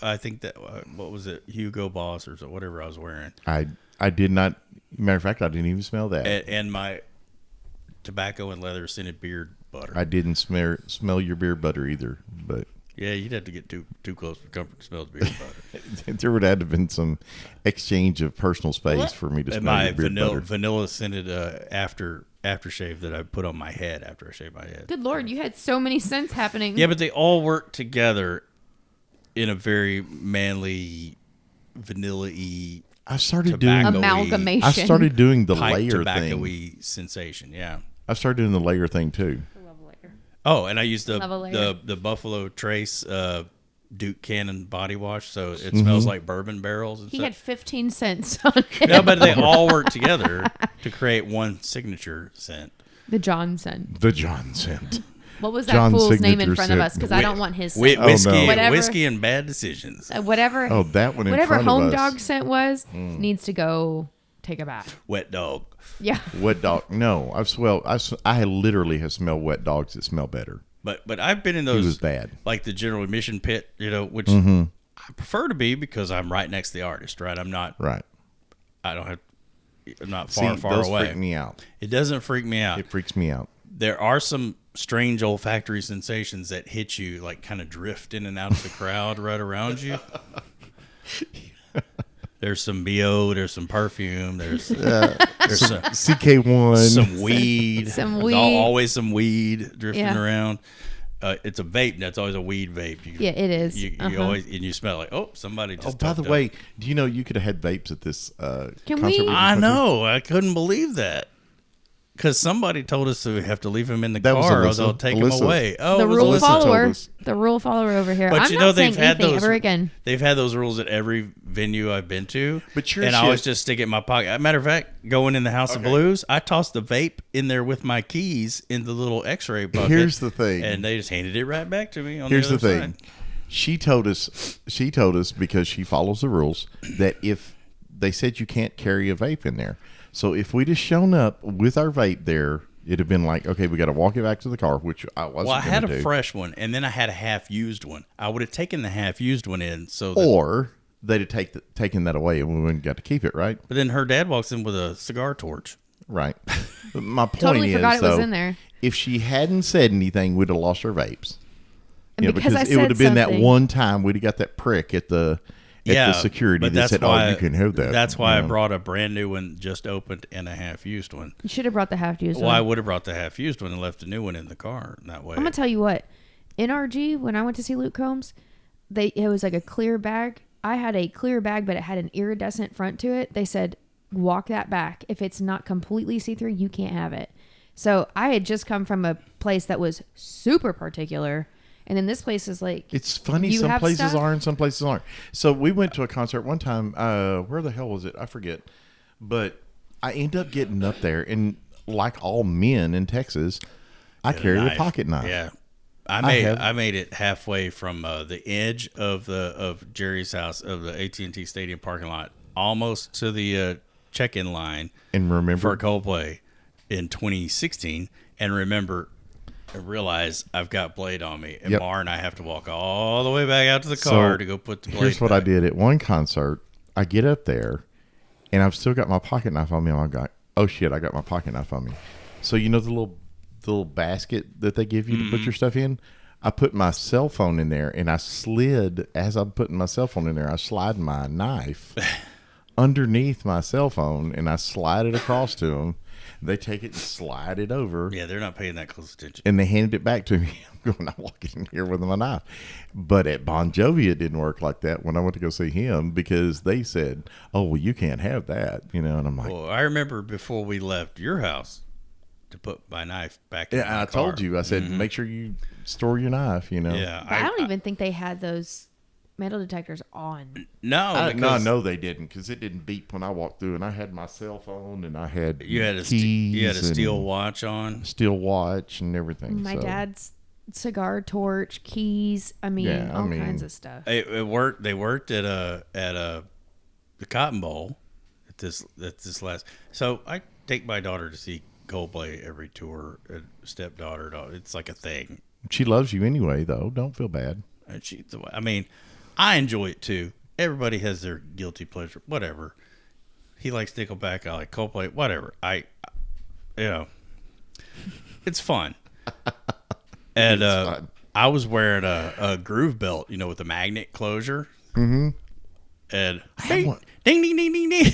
I think that, what was it? Hugo Boss or whatever I was wearing. I did not, matter of fact, I didn't even smell that. And my tobacco and leather scented beard butter. I didn't smell your beard butter either, but. Yeah, you'd have to get too close for comfort to smell the beard butter. There would have been some exchange of personal space for me to smell your beard butter. Vanilla scented after aftershave that I put on my head after I shave my head. Good Lord, you had so many scents happening. Yeah, but they all work together in a very manly, vanilla-y, I started tobacco-y, Amalgamation. I started doing the pipe layer tobacco-y thing. sensation. Yeah. I started doing the layer thing too. Oh, and I used Love a layer. the Buffalo Trace Duke Cannon body wash, so it smells like bourbon barrels and He stuff. had 15 cents on it. No, but they all work together to create one signature scent. The John scent. The John scent. What was that John's fool's name in signature front of scent. us? Because I don't want his scent. Whiskey, no. Whatever. whiskey and bad decisions. Whatever. Oh, that one in Whatever front home of us. dog scent was needs to go take a bath. Wet dog. Yeah. Wet dog. No, I literally have smelled wet dogs that smell better. But I've been in He those, was bad. like the general admission pit, which I prefer to be because I'm right next to the artist, right? I'm not Right. I'm not See, far those away. freak me out. It doesn't freak me out. It freaks me out. There are some strange olfactory sensations that hit you, like kind of drift in and out of the crowd right around you. There's some BO, there's some perfume, there's some CK1. some weed. Some There's weed. always some weed drifting Yeah. around. It's a vape. That's always a weed vape. Yeah, it is. You Uh-huh. always and you smell like, oh, somebody just. Oh, by the toughed up. way, do you know you could have had vapes at this Can concert? we- we I went to? know. I couldn't believe that. Because somebody told us that we have to leave him in the That was car or Alyssa. they'll take Alyssa. him away. Oh, The it was rule Alyssa. Alyssa told follower. us. The rule follower over here. But I'm you not know saying they've had anything those ever again. They've had those rules at every venue I've been to. But your and I always shit- just stick it in my pocket. Matter of fact, going in the House of Blues, I tossed the vape in there with my keys in the little X-ray bucket. Here's the thing. and they just handed it right back to me. On Here's the the other thing. side. She told us because she follows the rules that if they said you can't carry a vape in there. So if we'd have shown up with our vape there, it'd have been like, okay, we got to walk it back to the car, which I wasn't Well, I had gonna a do. fresh one, and then I had a half-used one. I would have taken the half-used one in, so that, Or they'd have taken that away and we wouldn't got to keep it, right? but then her dad walks in with a cigar torch. Right. But my point Totally is, forgot it was though, in there. if she hadn't said anything, we'd have lost our vapes. And Yeah, because I it would said have been that something- one time we'd have got that prick at the security but that that's said, why, "Oh, you can have that." That's why you I know? brought a brand new one, just opened, and a half-used one. You should have brought the half-used Well, I one. would have brought the half-used one and left the new one in the car. That way, I'm gonna tell you what. NRG, when I went to see Luke Combs, it was like a clear bag. I had a clear bag, but it had an iridescent front to it. They said, walk that back. If it's not completely see-through, you can't have it. So I had just come from a place that was super particular. And then this place is like, It's funny. you Some have places stuff? are and some places aren't. So we went to a concert one time. Where the hell was it? I forget. But I end up getting up there, and like all men in Texas, I carry a knife. pocket knife. Yeah, have- I made it halfway from the edge of Jerry's house of the AT&T Stadium parking lot, almost to the check-in line And remember, for Coldplay in 2016, and I realize I've got Blade on me, and Yep. Mar and I have to walk all the way back out to the car So, to go put the Blade. here's what I back. did at one concert. I get up there, and I've still got my pocket knife on me. And I'm like, oh shit, I got my pocket knife on me. So you know the little basket that they give you to put your stuff in. I put my cell phone in there, and I slid as I'm putting my cell phone in there. I slide my knife underneath my cell phone, and I slide it across to them. They take it and slide it over. Yeah, they're not paying that close attention. And they handed it back to me. I'm going, I'm walking in here with my knife. But at Bon Jovi, it didn't work like that when I went to go see him because they said, oh, well, you can't have that. You know, and I'm like, Well, I remember before we left your house to put my knife back in yeah, my I told car. you. I said, make sure you store your knife, you know. Yeah, but I don't even think they had those metal detectors on. No, I because know they didn't because it didn't beep when I walked through, and I had my cell phone and I had you had a keys steel and watch on. steel watch and everything. My so. dad's cigar torch, keys. I mean, Yeah, I all mean- kinds of stuff. It worked. They worked at the Cotton Bowl at this last. So I take my daughter to see Coldplay every tour. Stepdaughter, it's like a thing. She loves you anyway, though. Don't feel bad. And I mean, I enjoy it too. Everybody has their guilty pleasure, whatever. He likes Nickelback, I like Coldplay, whatever. It's fun. And fun. I was wearing a groove belt, with a magnet closure. Mm-hmm. And ding, one. ding, ding, ding, ding, ding.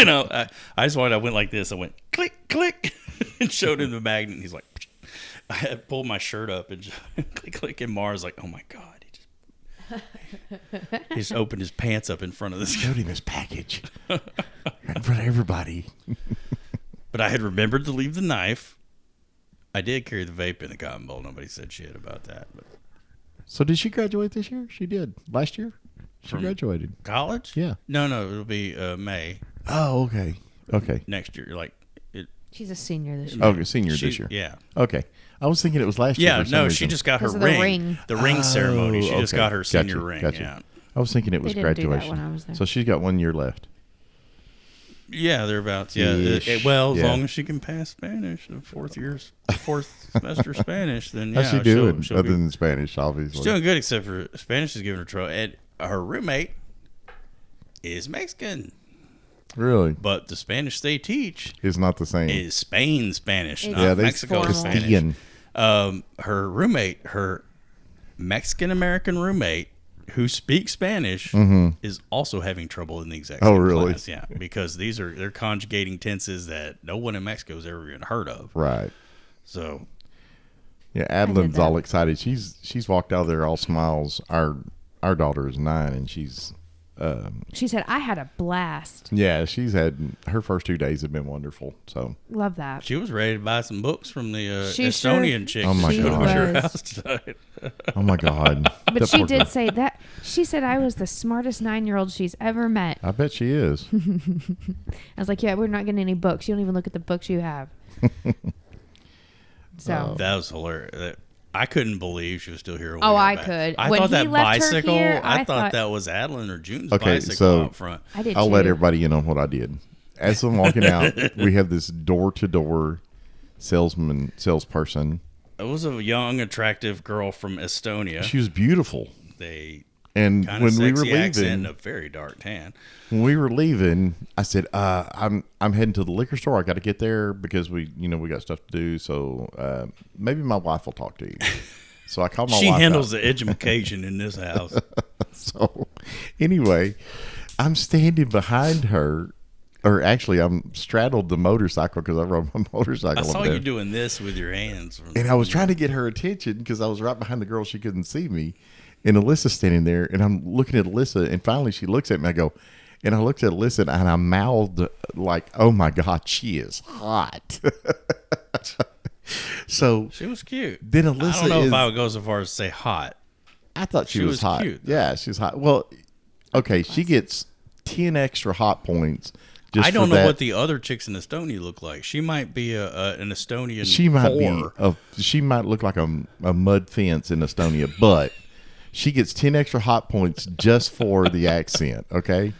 I just wanted. I went like this. I went click, click. and showed him the magnet. And he's like, I had pulled my shirt up and just click. And Mars like, oh my God. He just opened his pants up in front of this guy. Showed him his package in front of everybody. But I had remembered to leave the knife. I did carry the vape in the cotton ball. Nobody said shit about that. But So did she graduate this year? She did. Last year? She From graduated. college? Yeah. No, it'll be May Oh, okay. Okay. next year. She's a senior this year. Okay, senior this year. Yeah. Okay. I was thinking it was last year. Yeah, for some no, reason. she just got her 'Cause of the ring. The ring ceremony. She just okay. got her senior Gotcha, ring. gotcha. Yeah. I was thinking it was They didn't do that graduation. when I was there. So she's got 1 year left. Yeah, thereabouts. Yeah. Ish. As Yeah. long as she can pass Spanish, the fourth semester Spanish, then yeah. How's she doing she'll other be, than Spanish, obviously? she's doing good, except for Spanish is giving her trouble. And her roommate is Mexican, Really? but the Spanish they teach It's not the same. is Spain Spanish, It's not yeah, they Mexico formal. Spanish. Castilian. Her roommate, her Mexican American roommate, who speaks Spanish, is also having trouble in the exact Oh, same really? class. Yeah, because they're conjugating tenses that no one in Mexico has ever even heard of. Right. So Yeah, Adeline's all that. excited. She's walked out of there all smiles. Our daughter is 9, and she's She said, I had a blast. she's had her first 2 days have been wonderful. So Love that. she was ready to buy some books from the She Estonian sure- chick Oh, my that showed up God. at your was. house tonight. oh my God. But That she poor did girl. say that. She said I was the smartest 9-year-old she's ever met. I bet she is. I was like, yeah, we're not getting any books. You don't even look at the books you have. So. That was hilarious. I couldn't believe she was still here. when Oh, we got I back. could. I When thought he that left her bicycle. here, I I thought thought- that was Adeline or June's Okay, bicycle so out front. I did I'll too. let everybody in on what I did. As I'm walking out, we have this door-to-door salesperson. It was a young, attractive girl from Estonia. She was beautiful. They And kind of when we were sexy accent leaving, and a very dark tan. I said, I'm heading to the liquor store. I got to get there because we got stuff to do. So maybe my wife will talk to you. So I called my She wife. handles the education in this house. So anyway, I'm standing behind her, or actually, I'm straddled the motorcycle because I rode my motorcycle. I saw up there. you doing this with your hands. And I was trying to get her attention because I was right behind the girl. She couldn't see me. And Alyssa's standing there, and I'm looking at Alyssa, and finally she looks at me. And I looked at Alyssa, and I mouthed like, "Oh my God, she is hot." So She was cute. then Alyssa I don't know is. if I would go so far as to say hot. I thought she she was was hot. cute, though. Yeah, she's hot. Well, okay, she gets 10 extra hot points. Just I don't for know that. what the other chicks in Estonia look like. She might be an Estonian. She might 4. she might look like a mud fence in Estonia, but she gets 10 extra hot points just for the accent, okay?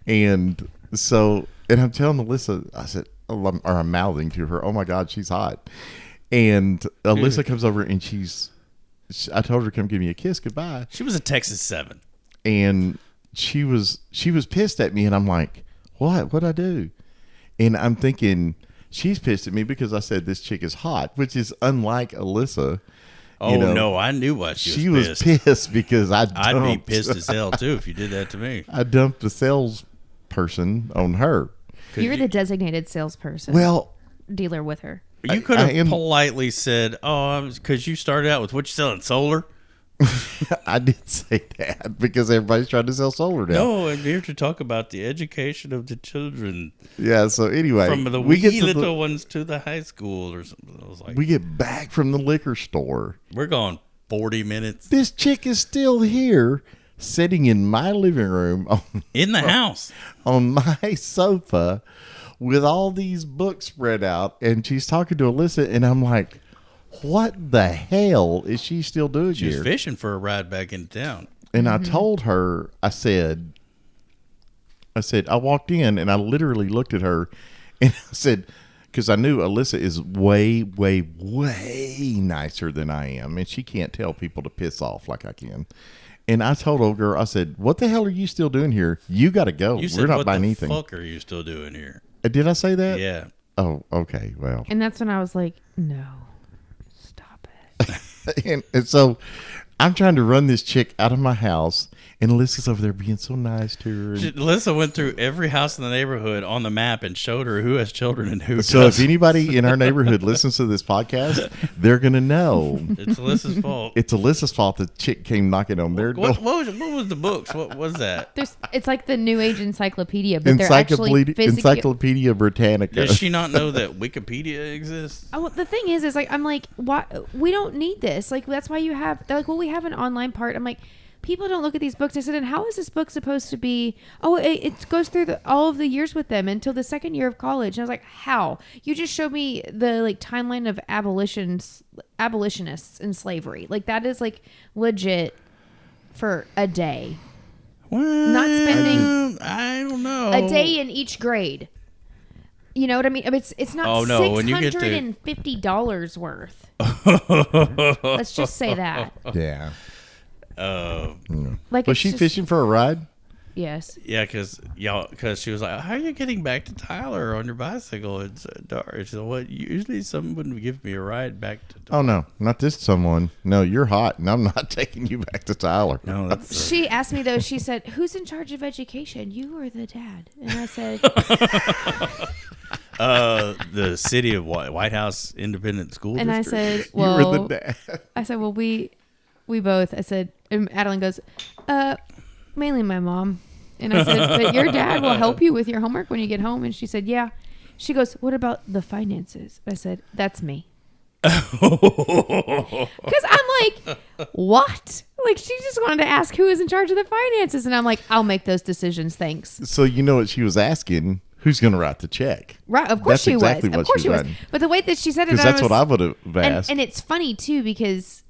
And so, and I'm telling Alyssa, I said, or I'm mouthing to her, "Oh my God, she's hot." And Alyssa comes over and I told her to come give me a kiss goodbye. She was a Texas 7. And she was pissed at me, and I'm like, what'd I do? And I'm thinking she's pissed at me because I said this chick is hot, which is unlike Alyssa. Oh, no, I knew why She was pissed because I'd be pissed as hell, too, if you did that to me. I dumped the salesperson on her. You're the designated salesperson. Well, Dealer with her. You could I have am- politely said, because you started out with what you selling, solar? I did say that because everybody's trying to sell solar now. No, I'm here to talk about the education of the children. Yeah, so anyway, From the we get wee to little ones to the high school or something. I was like, we get back from the liquor store. we're going 40 minutes This chick is still here, sitting in my living room in the house. on my sofa with all these books spread out, and she's talking to Alyssa, and I'm like, what the hell is she still doing She was here? fishing for a ride back into town. And I told her, I said, I walked in and I literally looked at her and I said, because I knew Alyssa is way, way, way nicer than I am, and she can't tell people to piss off like I can. And I told old girl, I said, what the hell are you still doing here? You got to go. You said, We're not what buying the anything. fuck are you still doing here? Did I say that? Yeah. Oh, okay. Well, And that's when I was like, no, stop it. and so I'm trying to run this chick out of my house, And Alyssa's over there being so nice to her. Alyssa went through every house in the neighborhood on the map and showed her who has children and who So doesn't. if anybody in our neighborhood listens to this podcast, they're going to know. It's Alyssa's fault. It's Alyssa's fault the chick came knocking on their door. What was the books? What was that? It's like the New Age encyclopedia, but they're actually physically. Encyclopedia Britannica. Does she not know that Wikipedia exists? Oh, the thing is like, I'm like, why? We don't need this. Like, that's why you have. They're like, well, we have an online part. I'm like, people don't look at these books. I said, and how is this book supposed to be? Oh, it goes through all of the years with them until the second year of college. And I was like, how? You just showed me the like timeline of abolitionists in slavery. Like, that is like legit for a day. Well, Not spending. I don't know. A day in each grade. You know what I mean? It's not Oh, no, when you get to- $650 worth. Let's just say that. Yeah. Like, Was it's she just- fishing for a ride? Yes. Yeah, because she was like, "How are you getting back to Tyler on your bicycle? It's dark." She said, "What? Usually, someone would give me a ride back to." Oh, no. Not this someone. No, you're hot, and I'm not taking you back to Tyler. No, that's She asked me, though, she said, who's in charge of education? You or the dad? And I said, the city of White House Independent School and I District. said, You were well, the dad. I said, well, we both, I said, and Adeline goes, mainly my mom. And I said, but your dad will help you with your homework when you get home. And she said, yeah. She goes, what about the finances? I said, that's me. Because I'm like, what? Like, she just wanted to ask who is in charge of the finances. And I'm like, I'll make those decisions. Thanks. So you know what she was asking? Who's going to write the check? Right. Of course That's she exactly was. what Of course she she was. writing. But the way that she said it, Because that's what I would have asked. and it's funny, too, because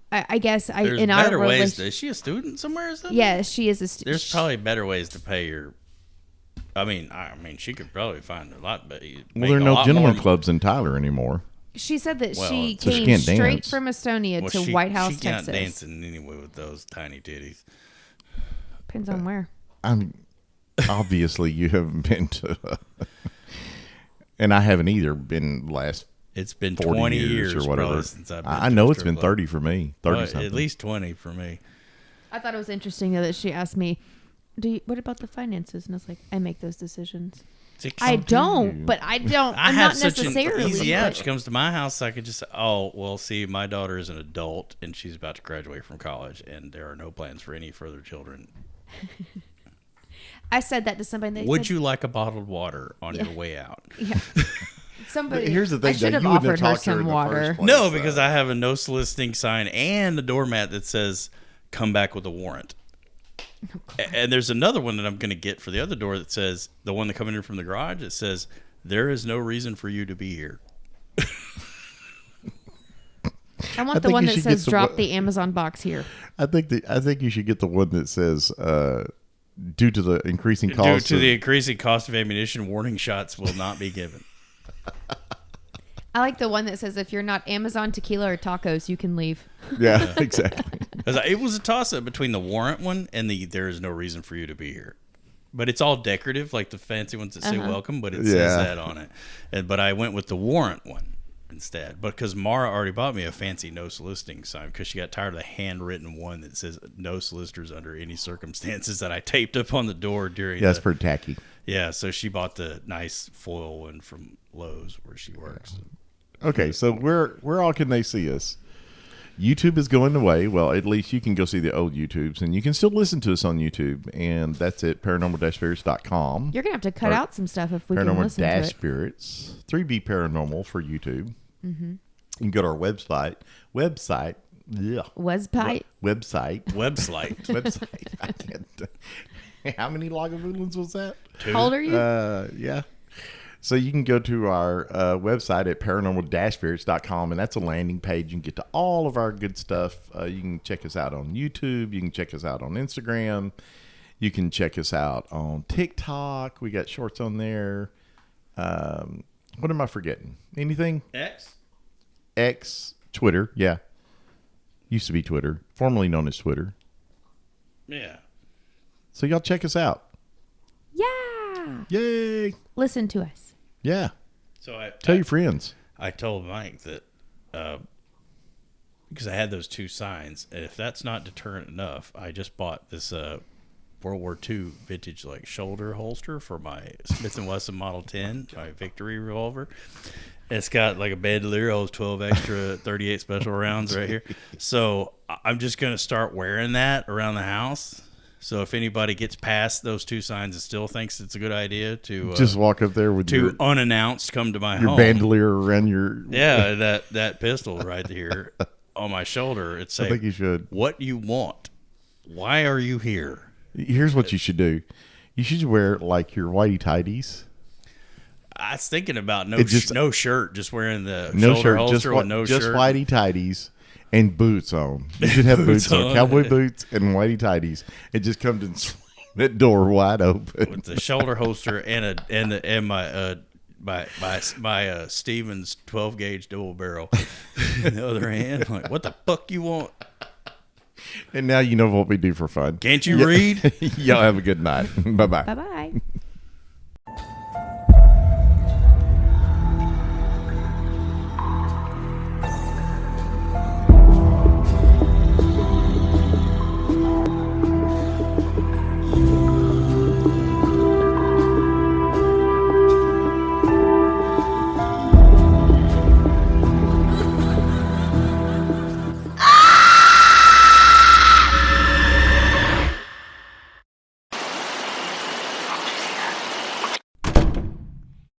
I guess There's in our better ways. relation- Is she a student somewhere or something? Yeah, she is a student. There's probably better ways to pay your. I mean, she could probably find a lot, but Well, there are no gentleman clubs in Tyler anymore. She said that Well, she so she came can't straight dance. from Estonia Well, to she, White House, she can't Texas. dancing anyway with those tiny titties. Depends on where. Obviously, you haven't been to, and I haven't either been last It's been 40 20 years years or whatever. probably since I've been I to know a it's been strip club. 30 for me, 30 Well, something. at least 20 for me. I thought it was interesting that she asked me, what about the finances? And I was like, I make those decisions. I don't, but I don't. I I'm have not such necessarily. an easy out. but- She comes to my house, I could just say, oh, well, see, my daughter is an adult and she's about to graduate from college, and there are no plans for any further children. I said that to somebody. And they Would said, you like a bottled water on your way out? Yeah. Somebody. Here's the thing, I should though, have you wouldn't offered have her talked to her some in the water. first place. No, because I have a no soliciting sign and a doormat that says, come back with a warrant. And there's another one that I'm going to get for the other door that says, the one that coming in from the garage, it says, there is no reason for you to be here. I want the think one you that should says get the drop one- the Amazon box here. I think you should get the one that says, due to the increasing Due cost. to the increasing cost of ammunition, warning shots will not be given. I like the one that says if you're not Amazon tequila or tacos, you can leave. Yeah, exactly. 'Cause it was a toss-up between the warrant one and the there is no reason for you to be here. But it's all decorative, like the fancy ones that say welcome, but it says Yeah. that on it. But I went with the warrant one instead. Because Mara already bought me a fancy no soliciting sign because she got tired of the handwritten one that says no solicitors under any circumstances that I taped up on the door during Yeah, it's pretty tacky. Yeah, so she bought the nice foil one from Lowe's where she works. Okay, so where all can they see us? YouTube is going away. Well, at least you can go see the old YouTubes, and you can still listen to us on YouTube, and that's at paranormal-spirits.com. You're gonna have to cut Or out some stuff if we can listen to it. Paranormal-spirits, 3B Paranormal for YouTube. Mm-hmm. You can go to our website. Yeah. Website. Website. I can't. How many Lagavulins was that? How old are you? Yeah. So you can go to our website at paranormal-spirits.com, and that's a landing page. You can get to all of our good stuff. You can check us out on YouTube. You can check us out on Instagram. You can check us out on TikTok. We got shorts on there. What am I forgetting? Anything? X, Twitter. Yeah. Used to be Twitter, formerly known as Twitter. Yeah. So y'all check us out. Yeah. Yay. Listen to us. Yeah. So Tell your friends. I told Mike that because I had those two signs. And if that's not deterrent enough, I just bought this World War II vintage like shoulder holster for my Smith & Wesson Model 10, my Victory revolver. It's got like a bandolier, holds 12 extra 38 special rounds right here. So I'm just going to start wearing that around the house. So if anybody gets past those two signs and still thinks it's a good idea to just walk up there with your unannounced come to my your home. bandolier around your that pistol right here on my shoulder. It's I think you should. What you want? Why are you here? Here's what you should do. You should wear like your whitey tighties. I was thinking about no shirt, just wearing the No shoulder shirt, holster with no just shirt. whitey tighties and boots on. You should have boots on, cowboy boots and whitey tighties. It just comes and swing that door wide open with the shoulder holster and my Stevens 12 gauge double barrel in the other hand. I'm like, what the fuck you want? And now you know what we do for fun. Can't you read? Y'all have a good night. Bye-bye. Bye-bye.